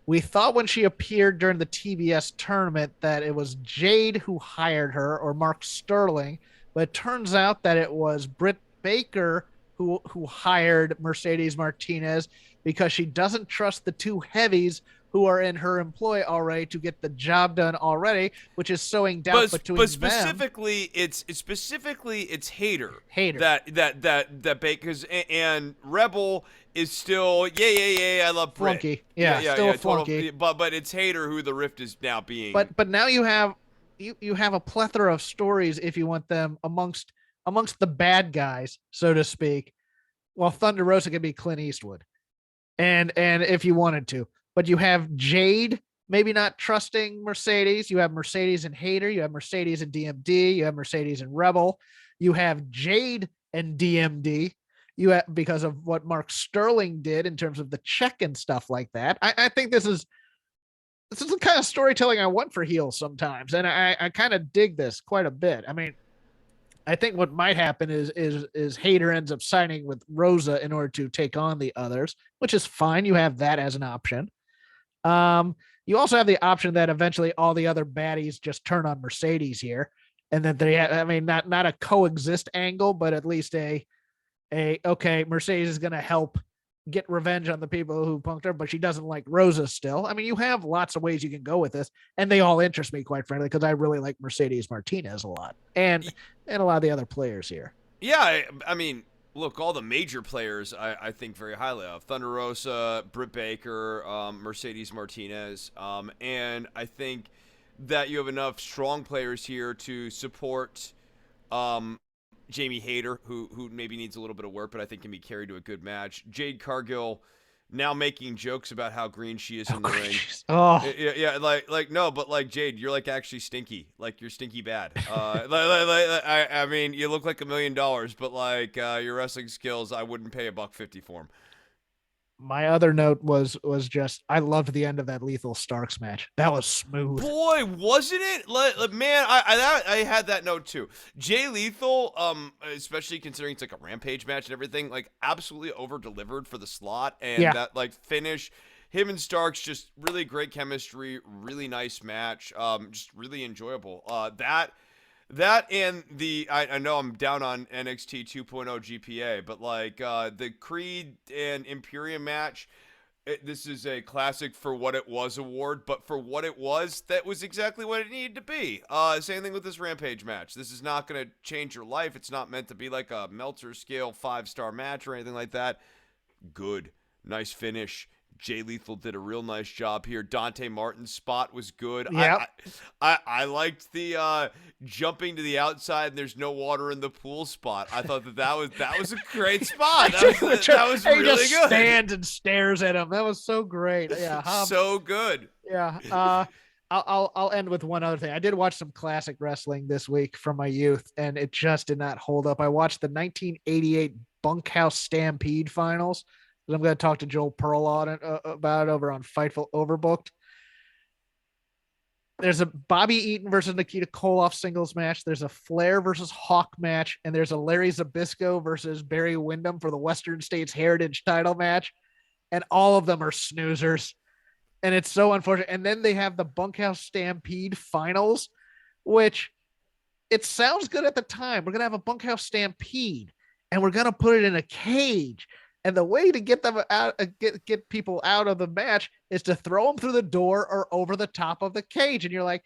We thought when she appeared during the TBS tournament that it was Jade who hired her or Mark Sterling, but it turns out that it was Britt Baker who hired Mercedes Martinez because she doesn't trust the two heavies who are in her employ already to get the job done already, which is sowing doubt between but specifically, them. it's Hater. Hater. That Baker's and Rebel is still yeah. I love Britt. Flunky. Yeah, still a flunky. But it's Hater who the rift is now being. But now you have a plethora of stories if you want them amongst the bad guys, so to speak. Well, Thunder Rosa could be Clint Eastwood, and if you wanted to, but you have Jade maybe not trusting Mercedes. You have Mercedes and Hater. You have Mercedes and DMD. You have Mercedes and Rebel. You have Jade and DMD. You have, because of what Mark Sterling did in terms of the check and stuff like that. I think this is the kind of storytelling I want for heels sometimes, and I kind of dig this quite a bit. I mean, I think what might happen is Hater ends up signing with Rosa in order to take on the others, which is fine. You have that as an option. You also have the option that eventually all the other baddies just turn on Mercedes here, and that they have, I mean, not a coexist angle, but at least a okay, Mercedes is going to help get revenge on the people who punked her, but she doesn't like Rosa still. I mean, you have lots of ways you can go with this, and they all interest me, quite frankly, because I really like Mercedes Martinez a lot, and a lot of the other players here. Yeah, I mean, look, all the major players I think very highly of. Thunder Rosa, Britt Baker, Mercedes Martinez, and I think that you have enough strong players here to support Jamie Hayter, who maybe needs a little bit of work, but I think can be carried to a good match. Jade Cargill now making jokes about how green she is in the ring. Oh, yeah, like no, but like Jade, you're like actually stinky. Like you're stinky bad. I mean, you look like $1 million, but like your wrestling skills, I wouldn't pay $1.50 for them. my other note was just I loved the end of that Lethal Starks match. That was smooth. Boy, wasn't it? Man, I had that note too. Jay Lethal, especially considering it's like a Rampage match and everything, like absolutely over delivered for the slot, and that like finish. Him and Starks, just really great chemistry, really nice match, just really enjoyable. That and I know I'm down on NXT 2.0 GPA, but like the Creed and Imperium match, this is a classic for what it was award, but for what it was, that was exactly what it needed to be. Same thing with this Rampage match. This is not going to change your life. It's not meant to be like a Meltzer scale 5-star match or anything like that. Good. Nice finish. Jay Lethal did a real nice job here. Dante Martin's spot was good. Yep. I liked the jumping to the outside and there's no water in the pool spot. I thought that was a great spot. That was really just good. Stands and stares at him. That was so great. Yeah, so good. Yeah. I'll end with one other thing. I did watch some classic wrestling this week from my youth, and it just did not hold up. I watched the 1988 Bunkhouse Stampede finals. I'm going to talk to Joel Pearl about it over on Fightful Overbooked. There's a Bobby Eaton versus Nikita Koloff singles match. There's a Flair versus Hawk match. And there's a Larry Zbyszko versus Barry Windham for the Western States Heritage title match. And all of them are snoozers. And it's so unfortunate. And then they have the Bunkhouse Stampede finals, which it sounds good at the time. We're going to have a Bunkhouse Stampede. and we're gonna put it in a cage. And the way to get them out, get people out of the match is to throw them through the door or over the top of the cage. And you're like,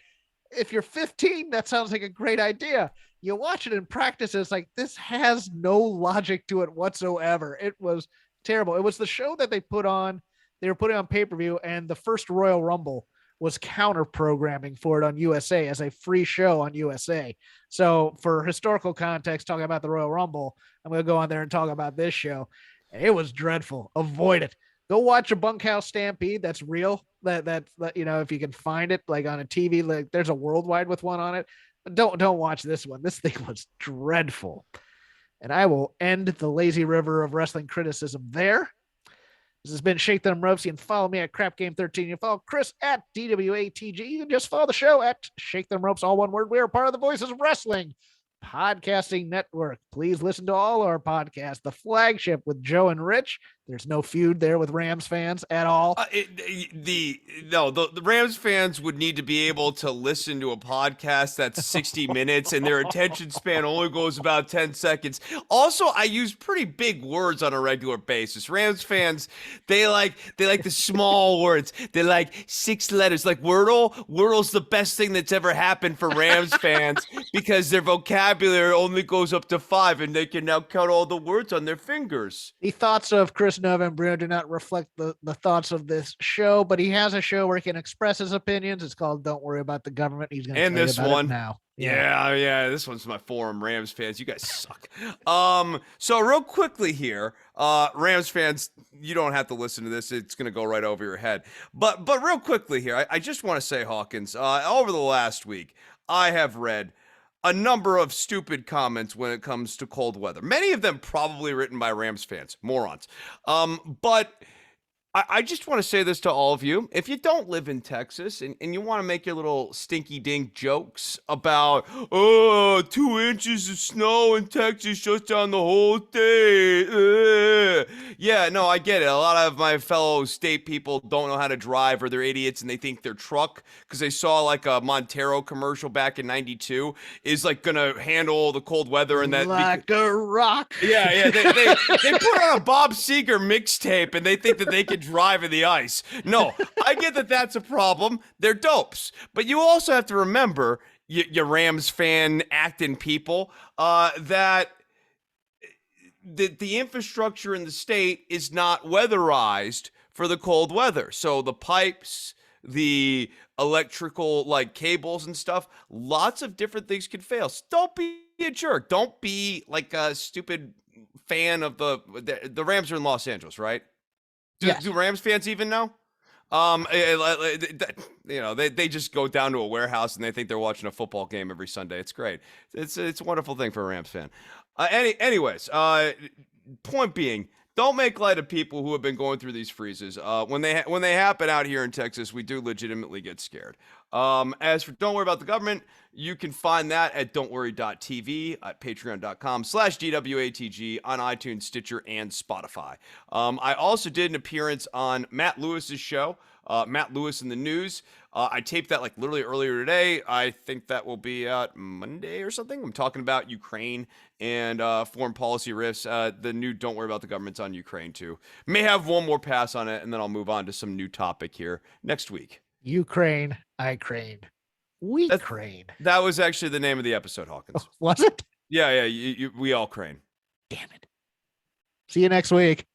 if you're 15, that sounds like a great idea. You watch it in practice, it's like, this has no logic to it whatsoever. It was terrible. It was the show that they put on. They were putting on pay-per-view, and the first Royal Rumble was counter programming for it on USA as a free show on USA. So for historical context, talking about the Royal Rumble, I'm going to go on there and talk about this show. It was dreadful. Avoid it. Go watch a Bunkhouse Stampede. That's real. That you know, if you can find it like on a TV, like there's a worldwide with one on it. But don't watch this one. This thing was dreadful. And I will end the lazy river of wrestling criticism there. This has been Shake Them Ropes. You can follow me at Crap Game 13. You can follow Chris at DWATG. You can just follow the show at Shake Them Ropes, all one word. We are part of the Voices of Wrestling Podcasting Network. Please listen to all our podcasts. The Flagship with Joe and Rich. There's no feud there with Rams fans at all. The Rams fans would need to be able to listen to a podcast that's 60 minutes and their attention span only goes about 10 seconds. Also, I use pretty big words on a regular basis. Rams fans, they like the small words. They like 6 letters. Like Wordle. Wordle's the best thing that's ever happened for Rams fans because their vocabulary only goes up to 5 and they can now count all the words on their fingers. The thoughts of Chris Novembrino do not reflect the thoughts of this show, but he has a show where he can express his opinions. It's called Don't Worry About the Government. He's going to tell you about it now. Yeah, this one's my forum, Rams fans. You guys suck. So real quickly here, Rams fans, you don't have to listen to this. It's going to go right over your head. But real quickly here, I just want to say, Hawkins, over the last week, I have read a number of stupid comments when it comes to cold weather. Many of them probably written by Rams fans, morons. But I just want to say this to all of you. If you don't live in Texas and you want to make your little stinky dink jokes about, 2 inches of snow in Texas shuts down the whole state. Yeah, no, I get it. A lot of my fellow state people don't know how to drive or they're idiots and they think their truck, because they saw like a Montero commercial back in 92, is like going to handle the cold weather and that. Like a rock. Yeah. They put on a Bob Seger mixtape and they think that they can drive in the ice. No, I get that that's a problem. They're dopes. But you also have to remember, you Rams fan acting people, that the infrastructure in the state is not weatherized for the cold weather. So the pipes, the electrical like cables and stuff, lots of different things could fail. So don't be a jerk. Don't be like a stupid fan of the Rams are in Los Angeles, right? Do Rams fans even know? They just go down to a warehouse and they think they're watching a football game every Sunday. It's great. It's a wonderful thing for a Rams fan. Anyways, point being, don't make light of people who have been going through these freezes. When they happen out here in Texas, we do legitimately get scared. As for Don't Worry About the Government, you can find that at don'tworry.tv, at patreon.com/DWATG, on iTunes, Stitcher, and Spotify. I also did an appearance on Matt Lewis's show, Matt Lewis in the News. I taped that like literally earlier today. I think that will be out Monday or something. I'm talking about Ukraine and foreign policy risks. The new Don't Worry About the Government's on Ukraine too. May have one more pass on it, and then I'll move on to some new topic here next week. Ukraine, I craned. We crane. That was actually the name of the episode, Hawkins. Oh, was it? Yeah, we all crane. Damn it. See you next week.